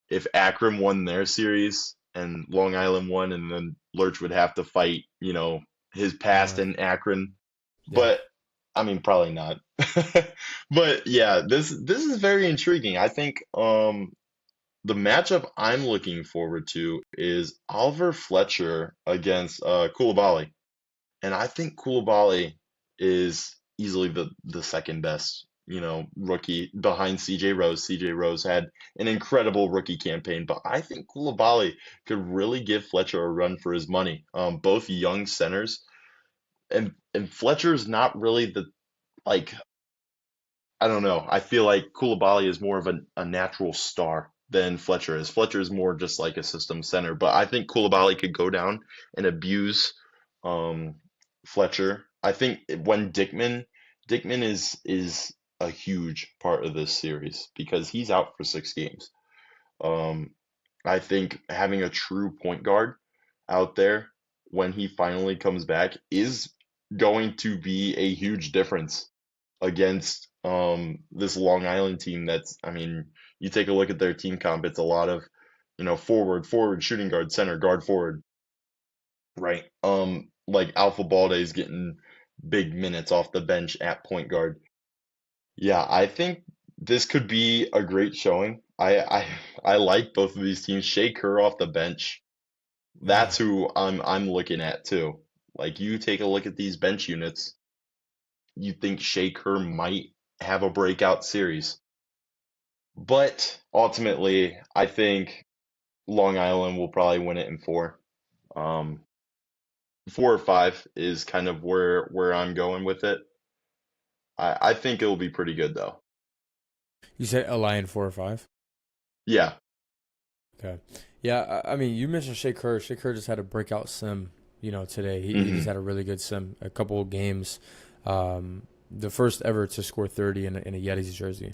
if Akron won their series and Long Island won, and then Lurch would have to fight, his past yeah, in Akron. yeah. But I mean, probably not. But yeah, this is very intriguing. I think the matchup I'm looking forward to is Oliver Fletcher against Koulibaly. And I think Koulibaly is easily the second best, rookie behind CJ Rose. CJ Rose had an incredible rookie campaign, but I think Koulibaly could really give Fletcher a run for his money. Both young centers, and Fletcher's not really the like I don't know. I feel like Koulibaly is more of a natural star than Fletcher is. Fletcher is more just like a system center, but I think Koulibaly could go down and abuse um, Fletcher. I think when Dickman is a huge part of this series because he's out for 6 games. Um, I think having a true point guard out there when he finally comes back is going to be a huge difference against this Long Island team that's, I mean, you take a look at their team comp, it's a lot of, forward, shooting guard, center, guard forward, right? Like Alpha Balde is getting big minutes off the bench at point guard. Yeah, I think this could be a great showing. I like both of these teams. Shea Kerr off the bench. Mm. That's who I'm looking at too. Like you take a look at these bench units, you think Shea Kerr might have a breakout series. But ultimately, I think Long Island will probably win it in four. Um, 4 or 5 is kind of where I'm going with it. I think it'll be pretty good though. You said a lion 4 or 5. Yeah. Okay. Yeah, I mean, you mentioned Shea Kerr. Shea Kerr just had a breakout sim, today. He just hmm had a really good sim, a couple of games. The first ever to score 30 in a Yetis jersey.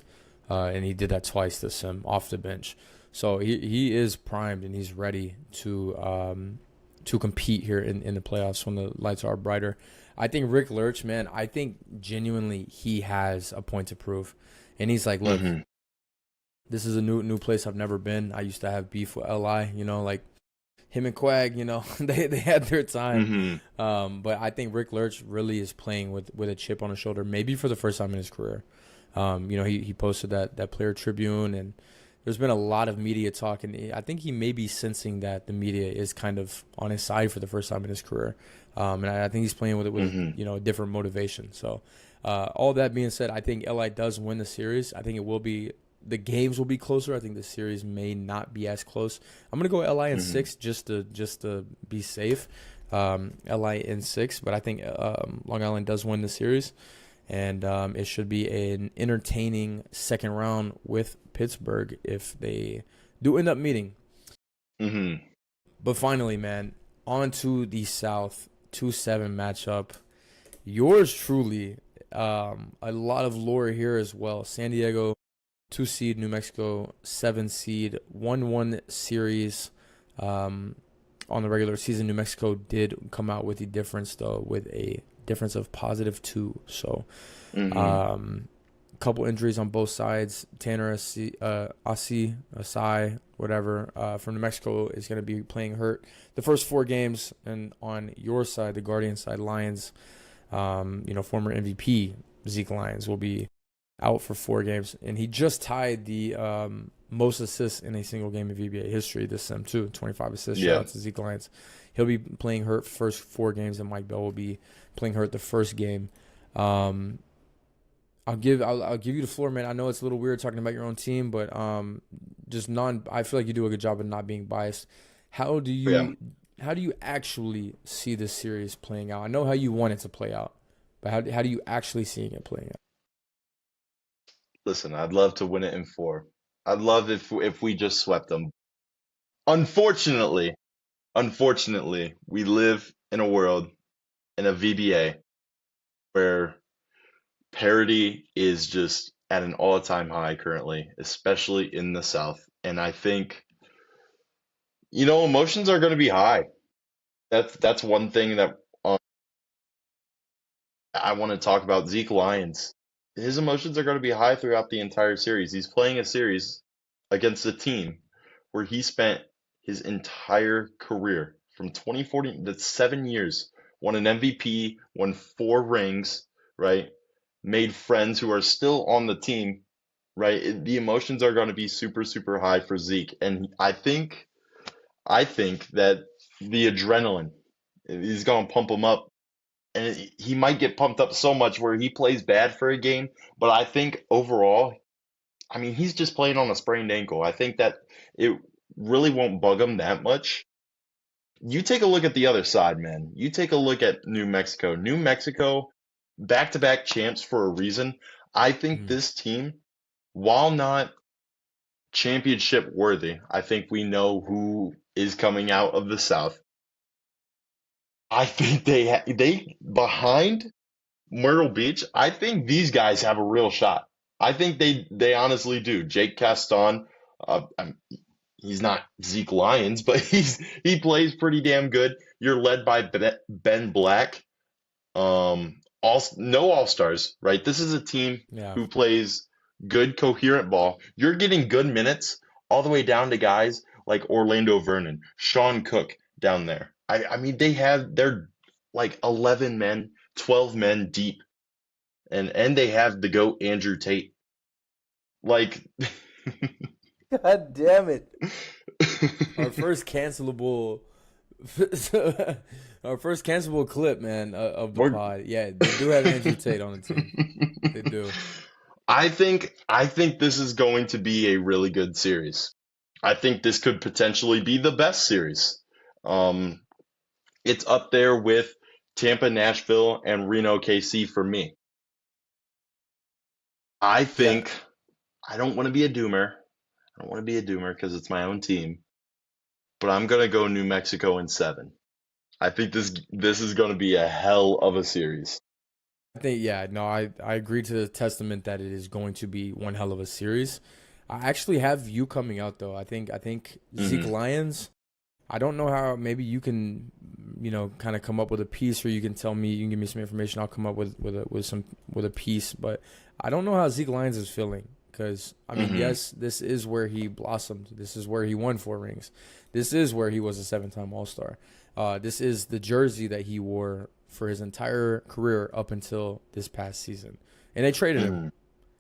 And he did that twice this sim off the bench. So he is primed and he's ready to compete here in the playoffs when the lights are brighter. I think Rick Lurch, man, I think genuinely he has a point to prove. And he's like, look, hmm this is a new place I've never been. I used to have beef with Li, like him and Quag, they had their time. hmm But I think Rick Lurch really is playing with a chip on his shoulder, maybe for the first time in his career. He posted that player tribune, and there's been a lot of media talk, and I think he may be sensing that the media is kind of on his side for the first time in his career. And I think he's playing with it with hmm a different motivation. So all that being said, I think Li does win the series. I think it will be the games will be closer. I think the series may not be as close. I'm gonna go Li in hmm 6 just to be safe. Li in 6, but I think Long Island does win the series, and it should be an entertaining second round with Pittsburgh if they do end up meeting. hmm But finally, man, on to the South 2-7 matchup. Yours truly, a lot of lore here as well. San Diego 2 seed, New Mexico 7 seed, 1-1 series. On the regular season, New Mexico did come out with the difference though, with a difference of +2. So, hmm um, couple injuries on both sides. Tanner Asai, whatever, from New Mexico is going to be playing hurt the first 4 games, and on your side, the Guardian side, Lions, former MVP Zeke Lions will be out for 4 games, and he just tied the most assists in a single game in VBA history this sim too. 25 assists. Shout Yeah. out to Zeke Lions. He'll be playing hurt first 4 games, and Mike Bell will be playing hurt the first game. Um, I'll give you the floor, man. I know it's a little weird talking about your own team, but I feel like you do a good job of not being biased. How do Yeah. you how do you actually see this series playing out? I know how you want it to play out, but how do you actually seeing it playing out? Listen, I'd love to win it in four. I'd love if we just swept them. Unfortunately, unfortunately, we live in a world in a VBA where parity is just at an all-time high currently, especially in the South. And I think, emotions are going to be high. That's one thing that I want to talk about. Zeke Lyons. His emotions are going to be high throughout the entire series. He's playing a series against a team where he spent his entire career from 2014 to 7 years, won an MVP, won 4 rings, right? Made friends who are still on the team, right? The emotions are going to be super, super high for Zeke. And I think that the adrenaline is going to pump him up, and he might get pumped up so much where he plays bad for a game. But I think overall, I mean, he's just playing on a sprained ankle. I think that it really won't bug him that much. You take a look at the other side, man. You take a look at New Mexico. New Mexico, back-to-back champs for a reason. I think Mhm. this team, while not championship worthy, I think we know who is coming out of the South. I think they behind Myrtle Beach, I think these guys have a real shot. I think they honestly do. Jake Caston, he's not Zeke Lyons, but he plays pretty damn good. You're led by Ben Black. No all-stars, right? This is a team Yeah. who plays good, coherent ball. You're getting good minutes all the way down to guys like Orlando Vernon, Sean Cook down there. I mean, they're like 11 men, 12 men deep, and they have the GOAT Andrew Tate. Like, God damn it. Our first cancelable our first cancelable clip, man, of the we're pod. Yeah, they do have Andrew Tate on the team. They do. I think this is going to be a really good series. I think this could potentially be the best series. Um, it's up there with Tampa, Nashville, and Reno, KC for me. I Yeah. think I don't want to be a doomer. I don't want to be a doomer because it's my own team, but I'm gonna go New Mexico in seven. I think this is gonna be a hell of a series. I think yeah, no, I agree to the testament that it is going to be one hell of a series. I actually have you coming out though. I think Zeke Hmm. Lions. I don't know how maybe you can, kind of come up with a piece, or you can tell me, you can give me some information. I'll come up with a piece, but I don't know how Zeke Lions is feeling because I mean, Hmm. yes, this is where he blossomed. This is where he won 4 rings. This is where he was a 7-time All Star. This is the jersey that he wore for his entire career up until this past season, and they traded him. Hmm.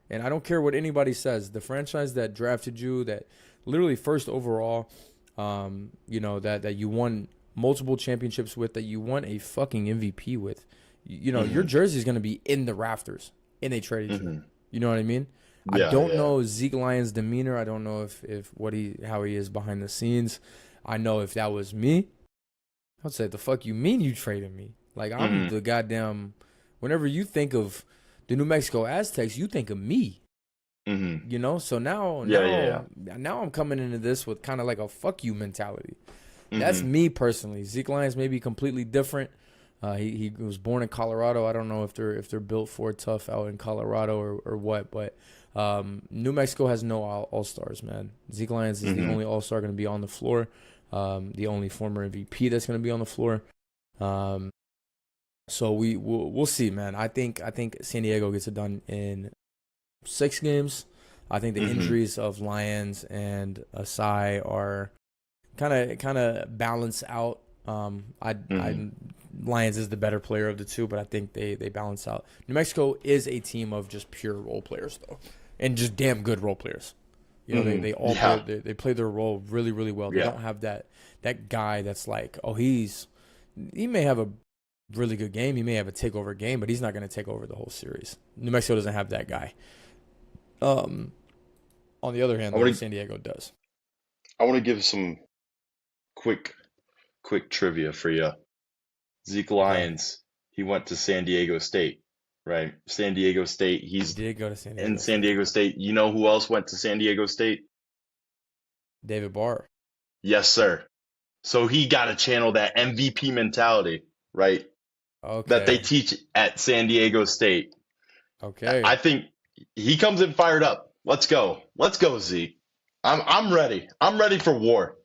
And I don't care what anybody says. The franchise that drafted you, that literally first overall, that you won multiple championships with, that you won a fucking MVP with, your Hmm. jersey is gonna be in the rafters, and they traded you. Hmm. You know what I mean? I Yeah, don't yeah. know Zeke Lyons' demeanor. I don't know if how he is behind the scenes. I know if that was me, I'd say, the fuck you mean you traded me? Like I'm Hmm. the goddamn. Whenever you think of the New Mexico Aztecs, you think of me. Hmm. So now Yeah, yeah, yeah. now I'm coming into this with kind of like a fuck you mentality. That's Hmm. me personally. Zeke Lions may be completely different. He was born in Colorado. I don't know if they're built for tough out in Colorado or what, but New Mexico has no all stars, man. Zeke Lions is the Hmm. only all star going to be on the floor. The only former MVP that's going to be on the floor. Um, so we'll see, man. I think San Diego gets it done in 6 games. I think the Hmm. injuries of Lions and Asai are kind of balance out. I Hmm. Lions is the better player of the two, but I think they balance out. New Mexico is a team of just pure role players though, and just damn good role players. Hmm. They all play Yeah, they play their role really really well. They yeah. don't have that guy that's like, oh, he may have a really good game, he may have a takeover game, but he's not going to take over the whole series. New Mexico doesn't have that guy. Um, on the other hand, I though, want to San Diego does. I want to give some quick quick trivia for you. Zeke Okay, Lyons, he went to San Diego State, right? San Diego State. he He's did go to San in Diego San State. Diego State. You know who else went to San Diego State? David Barr. Yes, sir. So he got to channel that MVP mentality, right? That they Okay, teach at San Diego State. I okay. think he comes in fired up. Let's go. Let's go, Zeke. I'm ready. I'm ready for war.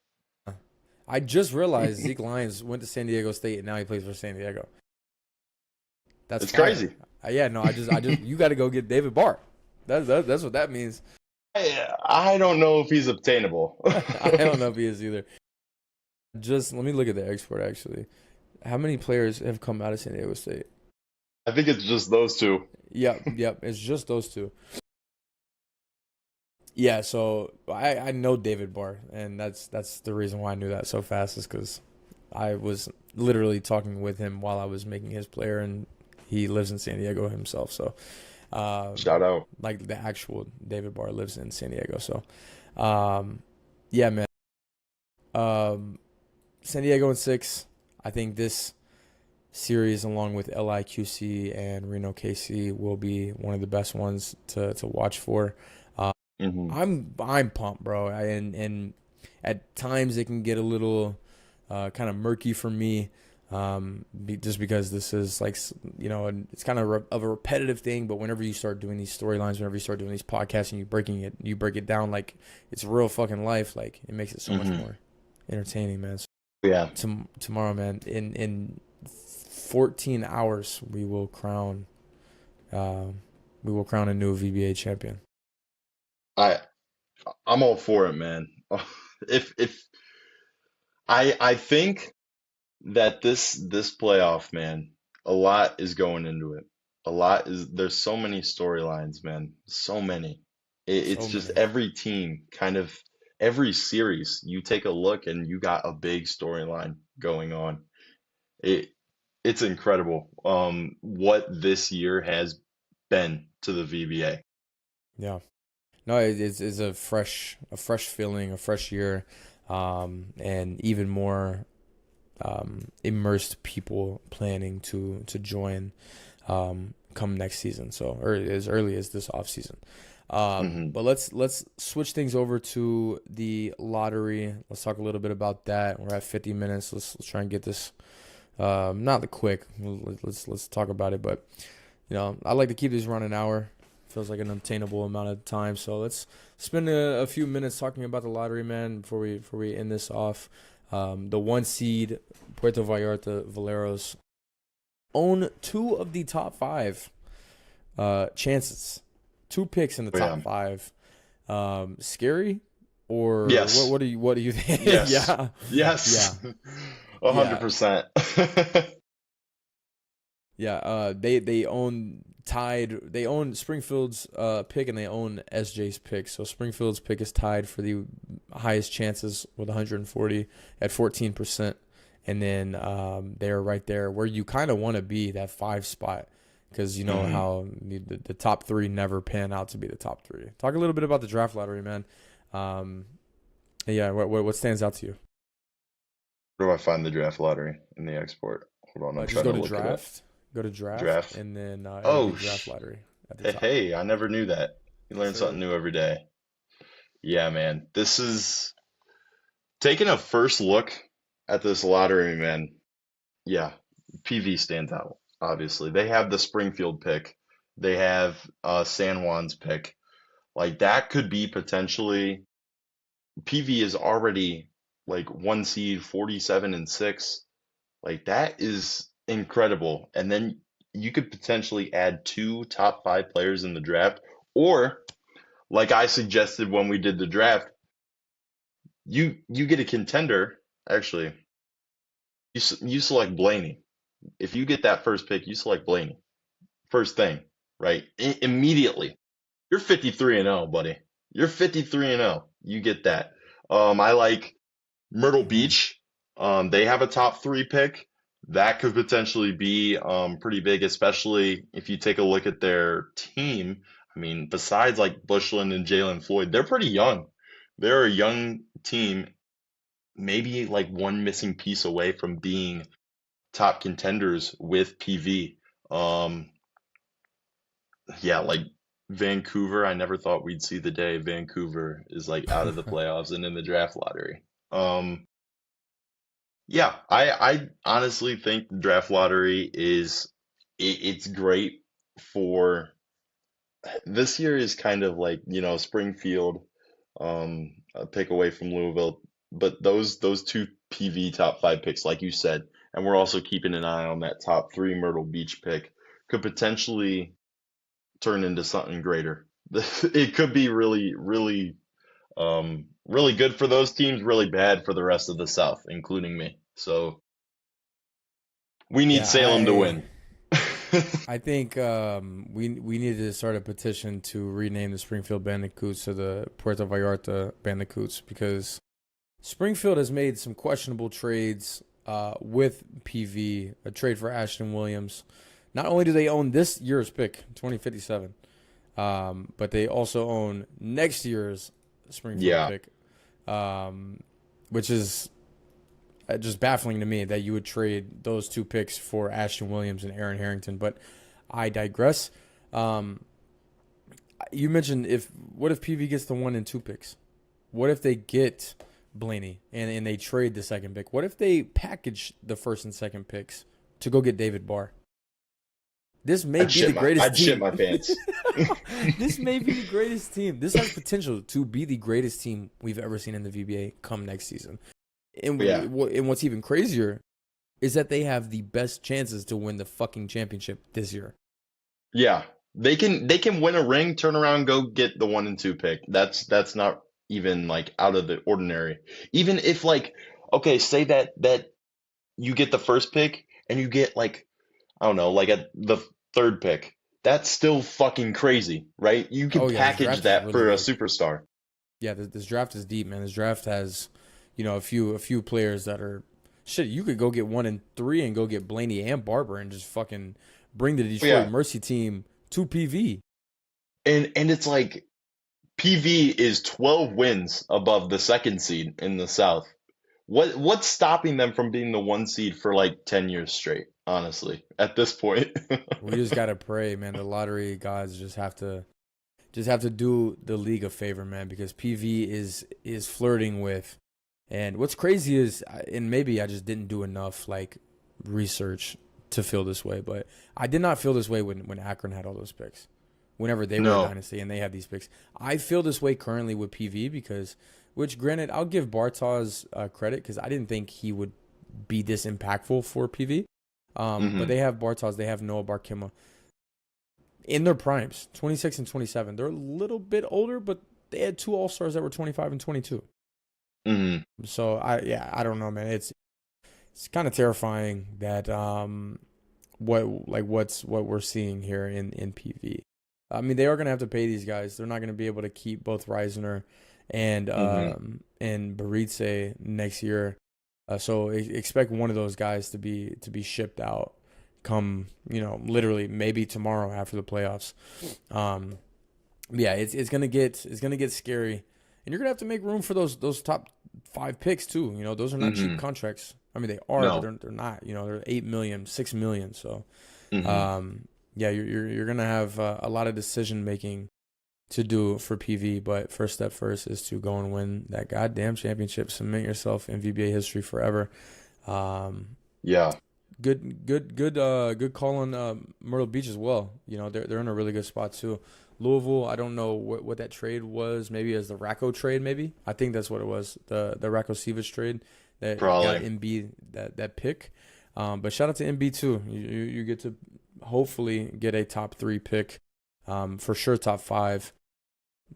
I just realized Zeke Lyons went to San Diego State and now he plays for San Diego. That's It's fire. crazy. Yeah, no, you got to go get David Barr. That's what that means. I don't know if he's obtainable. I don't know if he is either. Just let me look at the export actually. How many players have come out of San Diego State? I think it's just those two. Yep, yep. It's just those two. Yeah, so I know David Barr, and that's the reason why I knew that so fast is because I was literally talking with him while I was making his player, and he lives in San Diego himself. So, Shout out. like the actual David Barr lives in San Diego. So, um, yeah, man. Um, San Diego in 6. I think this series, along with LIQC and Reno KC, will be one of the best ones to watch for. Hmm. I'm pumped, bro. And at times it can get a little kind of murky for me, just because this is like it's kind of of a repetitive thing. But whenever you start doing these storylines, whenever you start doing these podcasts, and you break it down like it's real fucking life, like it makes it so much Hmm. more entertaining, man. So Yeah. tomorrow, man, in 14 hours, we will crown a new VBA champion. I I'm all for it, man. If I think that this playoff, man, a lot is going into it. A lot is there's so many storylines, man. So many. So It's just many. every team kind of every series you take a look and you got a big storyline going on. It it's incredible what this year has been to the VBA. Yeah. No, it's a fresh feeling, a fresh year, and even more immersed people planning to join come next season. So, or as early as this off season. Hmm. But let's switch things over to the lottery. Let's talk a little bit about that. We're at 50 minutes. Let's try and get this not the quick. Let's talk about it. But I like to keep these around an hour. Feels like an obtainable amount of time. So let's spend a few minutes talking about the lottery, man, before we end this off. The one seed Puerto Vallarta Valeros own two of the top five chances. Two picks in the Oh, top yeah. five. Scary or Yes. what do you think? Yes. Yeah. Yeah. Yes. A hundred Yeah. percent. Yeah, they own Springfield's pick and they own SJ's pick. So Springfield's pick is tied for the highest chances with 140 at 14%. And then they're right there where you kind of want to be, that 5 spot, because you know Hmm. how the top 3 never pan out to be the top 3. Talk a little bit about the draft lottery, man. Um, yeah, what stands out to you? Where do I find the draft lottery in the export? Hold on, I'm Just trying go to to look it up. draft, go to draft, Draft. and then it'll be Oh, draft lottery at the hey, top. hey, I never knew that. You Yes, learn something sir. new every day. Yeah, man. This is taking a first look at this lottery, man. Yeah, PV stands out, obviously. They have the Springfield pick. They have San Juan's pick. Like that could be potentially PV is already like one seed, 47 and 6. Like that is incredible. And then you could potentially add two top 5 players in the draft, or like I suggested when we did the draft, you get a contender. Actually, you select Blaney. If you get that first pick, you select Blaney first thing, right? Immediately. You're 53 and 0, buddy. You're 53 and 0. You get that. I like Myrtle Hmm. Beach. They have a top 3 pick. That could potentially be pretty big, especially if you take a look at their team. I mean, besides like Bushland and Jalen Floyd, they're pretty young. They're a young team, maybe like one missing piece away from being top contenders with PV. Um, yeah, like Vancouver, I never thought we'd see the day Vancouver is like out of the playoffs and in the draft lottery. Yeah, I honestly think the draft lottery is it's great for this year is kind of like, Springfield, a pick away from Louisville, but those two PV top 5 picks, like you said, and we're also keeping an eye on that top 3 Myrtle Beach pick, could potentially turn into something greater. It could be really, really, really good for those teams, really bad for the rest of the South, including me. So we need Yeah, Salem to win. I think we need to start a petition to rename the Springfield Bandicoots to the Puerto Vallarta Bandicoots, because Springfield has made some questionable trades with PV, a trade for Ashton Williams. Not only do they own this year's pick, 2057, but they also own next year's Springfield Yeah, pick, um, which is just baffling to me that you would trade those two picks for Ashton Williams and Aaron Harrington. But I digress. Um, you mentioned what if PV gets the 1 and 2 picks? What if they get Blaney and they trade the second pick? What if they package the first and second picks to go get David Barr? This may be the greatest I'd shit team. my pants. This may be the greatest team. This has potential to be the greatest team we've ever seen in the VBA come next season. And Yeah. what's even crazier is that they have the best chances to win the fucking championship this year. Yeah. They can win a ring, turn around, go get the 1 and 2 pick. That's not even like out of the ordinary. Even if like, okay, say that you get the first pick and you get like, I don't know, like at the third pick. That's still fucking crazy, right? You can Oh yeah, this package draft is that really for a good. superstar. Yeah, this draft is deep, man. This draft has, a few players that are shit. You could go get 1 and 3 and go get Blaney and Barber and just fucking bring the Detroit Yeah. Mercy team to PV. And it's like PV is 12 wins above the second seed in the South. What's stopping them from being the 1 seed for like 10 years straight, honestly, at this point? We just gotta pray, man. The lottery gods just have to do the league a favor, man, because PV is flirting with. And what's crazy is, and maybe I just didn't do enough like research to feel this way, but I did not feel this way when Akron had all those picks. Whenever they were a No. dynasty and they had these picks, I feel this way currently with PV because, which granted, I'll give Bartaz credit because I didn't think he would be this impactful for PV. But Hmm. they have Bartaz, they have Noah Barkima in their primes, 26 and 27. They're a little bit older, but they had two All Stars that were 25 and 22. Hmm. So I don't know, man. It's kind of terrifying that what we're seeing here in PV. I mean, they are gonna have to pay these guys. They're not gonna be able to keep both Reisner Hmm. and Baritse next year. So expect one of those guys to be shipped out come, literally maybe tomorrow after the playoffs. Um, yeah, it's gonna get scary, and you're gonna have to make room for those top five picks too. Those are not cheap Hmm. contracts. I mean, they are, but No. they're not. They're 8 million, 6 million. So, Hmm. um, yeah, you're gonna have a lot of decision making to do for PV. But first step first is to go and win that goddamn championship. Cement yourself in VBA history forever. Um, Yeah. good call on Myrtle Beach as well. They're in a really good spot too. Louisville, I don't know what that trade was. Maybe as the Racco trade, maybe. I think that's what it was. The Racco Sivas trade that got Probably. MB that pick. But shout out to MB too. You get to hopefully get a top 3 pick. For sure top 5.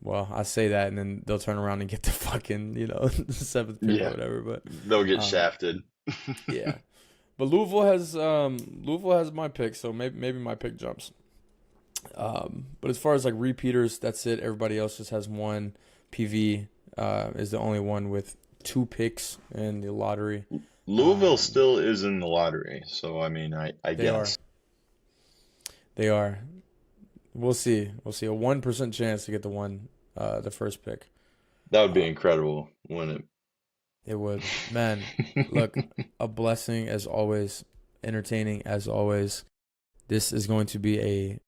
Well, I say that and then they'll turn around and get the fucking, the 7th pick or Yeah. whatever. But They'll get um shafted. yeah. But Louisville has my pick, so maybe my pick jumps. But as far as like repeaters, that's it. Everybody else just has one. PV is the only one with 2 picks in the lottery. Louisville Um, still is in the lottery, so I mean, I they are. guess They are. We'll see. We'll see. A 1% chance to get the first pick. that would be Um, incredible, wouldn't it would. Man, look, it? a blessing as always, entertaining as always. This is going to be a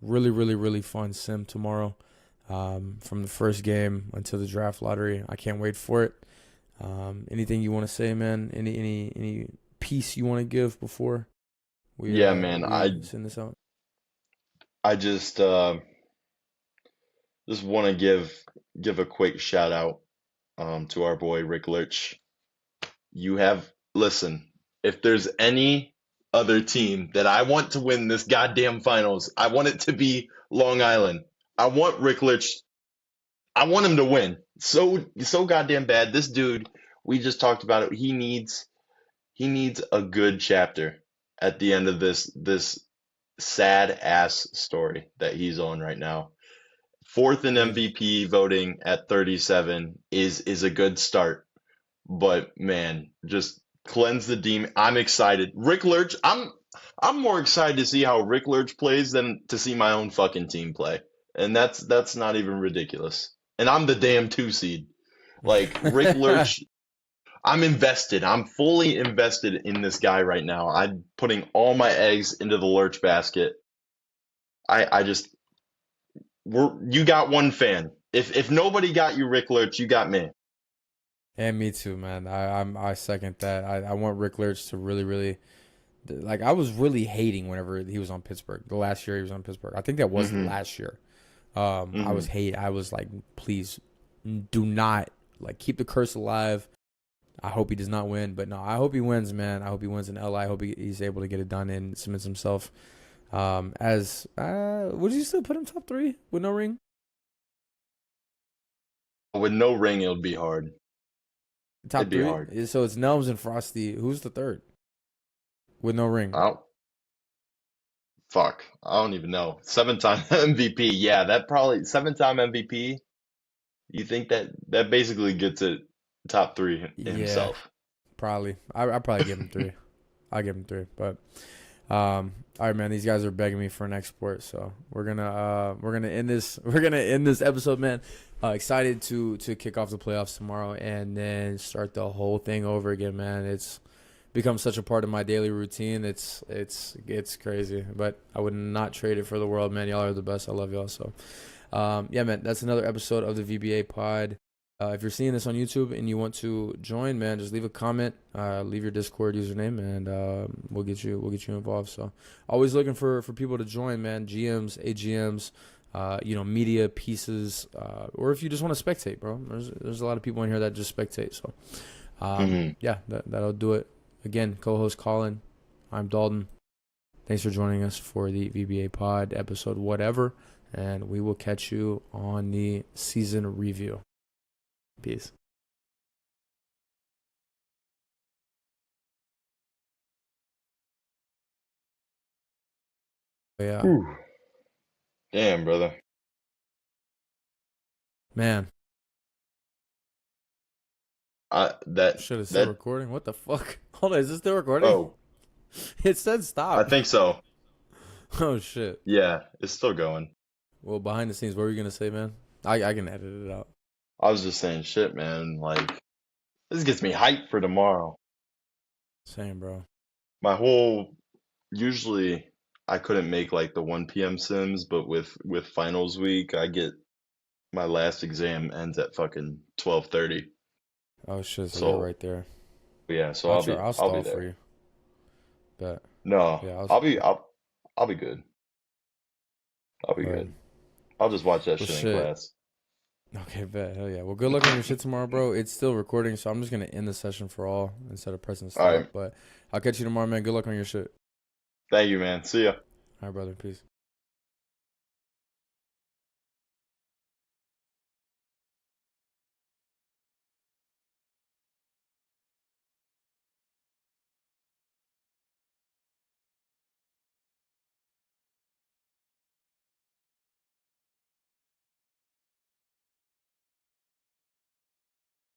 really, really, really fun sim tomorrow. From the first game until the draft lottery. I can't wait for it. Anything you want to say, man? Any piece you want to give before we Yeah, man. we send this out? I just want to give a quick shout out to our boy Rick Lurch. You have listen, if there's any other team that I want to win this goddamn finals, I want it to be Long Island. I want Rick Lurch. I want him to win. So goddamn bad. This dude, we just talked about it. He needs a good chapter at the end of this sad ass story that he's on right now. Fourth in Yeah, MVP voting at 37 is a good start. But man, just cleanse the demon. I'm excited. Rick Lurch, I'm more excited to see how Rick Lurch plays than to see my own fucking team play. And that's not even ridiculous. And I'm the damn 2 seed. Like Rick Lurch, I'm invested. I'm fully invested in this guy right now. I'm putting all my eggs into the Lurch basket. I just you got one fan. If nobody got you, Rick Lurch, you got me. and me too, man. I second that. I want Rick Lurch to really, really like. I was really hating whenever he was on Pittsburgh. The last year he was on Pittsburgh. I think that was Hmm. last year. I Hmm. was hate. I was like, please do not like keep the curse alive. I hope he does not win, but no, I hope he wins, man. I hope he wins in LA. I hope he's able to get it done and cements himself. As would you still put him top 3 with no ring? With no ring, it would be hard. It'd Top be 3. hard. So it's Nelms and Frosty. Who's the third with no ring? I don't, fuck. I don't even know. 7-time MVP. Yeah, that probably 7-time MVP. You think that basically gets it top three Yeah, himself? probably. I probably give him 3. I give him 3, but all right, man. These guys are begging me for an export, so we're gonna end this. We're gonna end this episode, man. Excited to kick off the playoffs tomorrow and then start the whole thing over again, man. It's become such a part of my daily routine. It's crazy, but I would not trade it for the world, man. Y'all are the best. I love y'all. So, yeah, man. That's another episode of the VBA pod. If you're seeing this on YouTube and you want to join, man, just leave a comment, leave your Discord username, and we'll get you involved. So, always looking for people to join, man. GMs, AGMs, media pieces, or if you just want to spectate, bro. There's a lot of people in here that just spectate. So, Hmm. yeah, that'll do it. Again, co-host Collin, I'm Dalton. Thanks for joining us for the VBA pod episode, whatever, and we will catch you on the season review. Peace. Yeah, Whew. Damn, brother. man. I that Shit, it's still that recording. What the fuck? Hold on, is this still recording? oh, It said I stop. think so. Oh shit. Yeah, it's still going. Well, behind the scenes, what were you gonna say, man? I can edit it out. I was just saying shit, man. Like this gets me hyped for tomorrow. Same, bro. My whole usually I couldn't make like the 1 p.m. sims, but with finals week, I get my last exam ends at fucking 12:30. Oh shit, so you're So right there. yeah, so I'll I'll try. be I'll I'll be stall for there. you. But No, yeah, I'll be good. I'll be but good. I'll just watch that well, shit in shit. class. Okay, bet. Hell yeah. Well, good luck on your shit tomorrow, bro. It's still recording, so I'm just gonna end the session for all instead of pressing All right. stop. But I'll catch you tomorrow, man. Good luck on your shit. Thank you, man. See ya. All right, brother. Peace.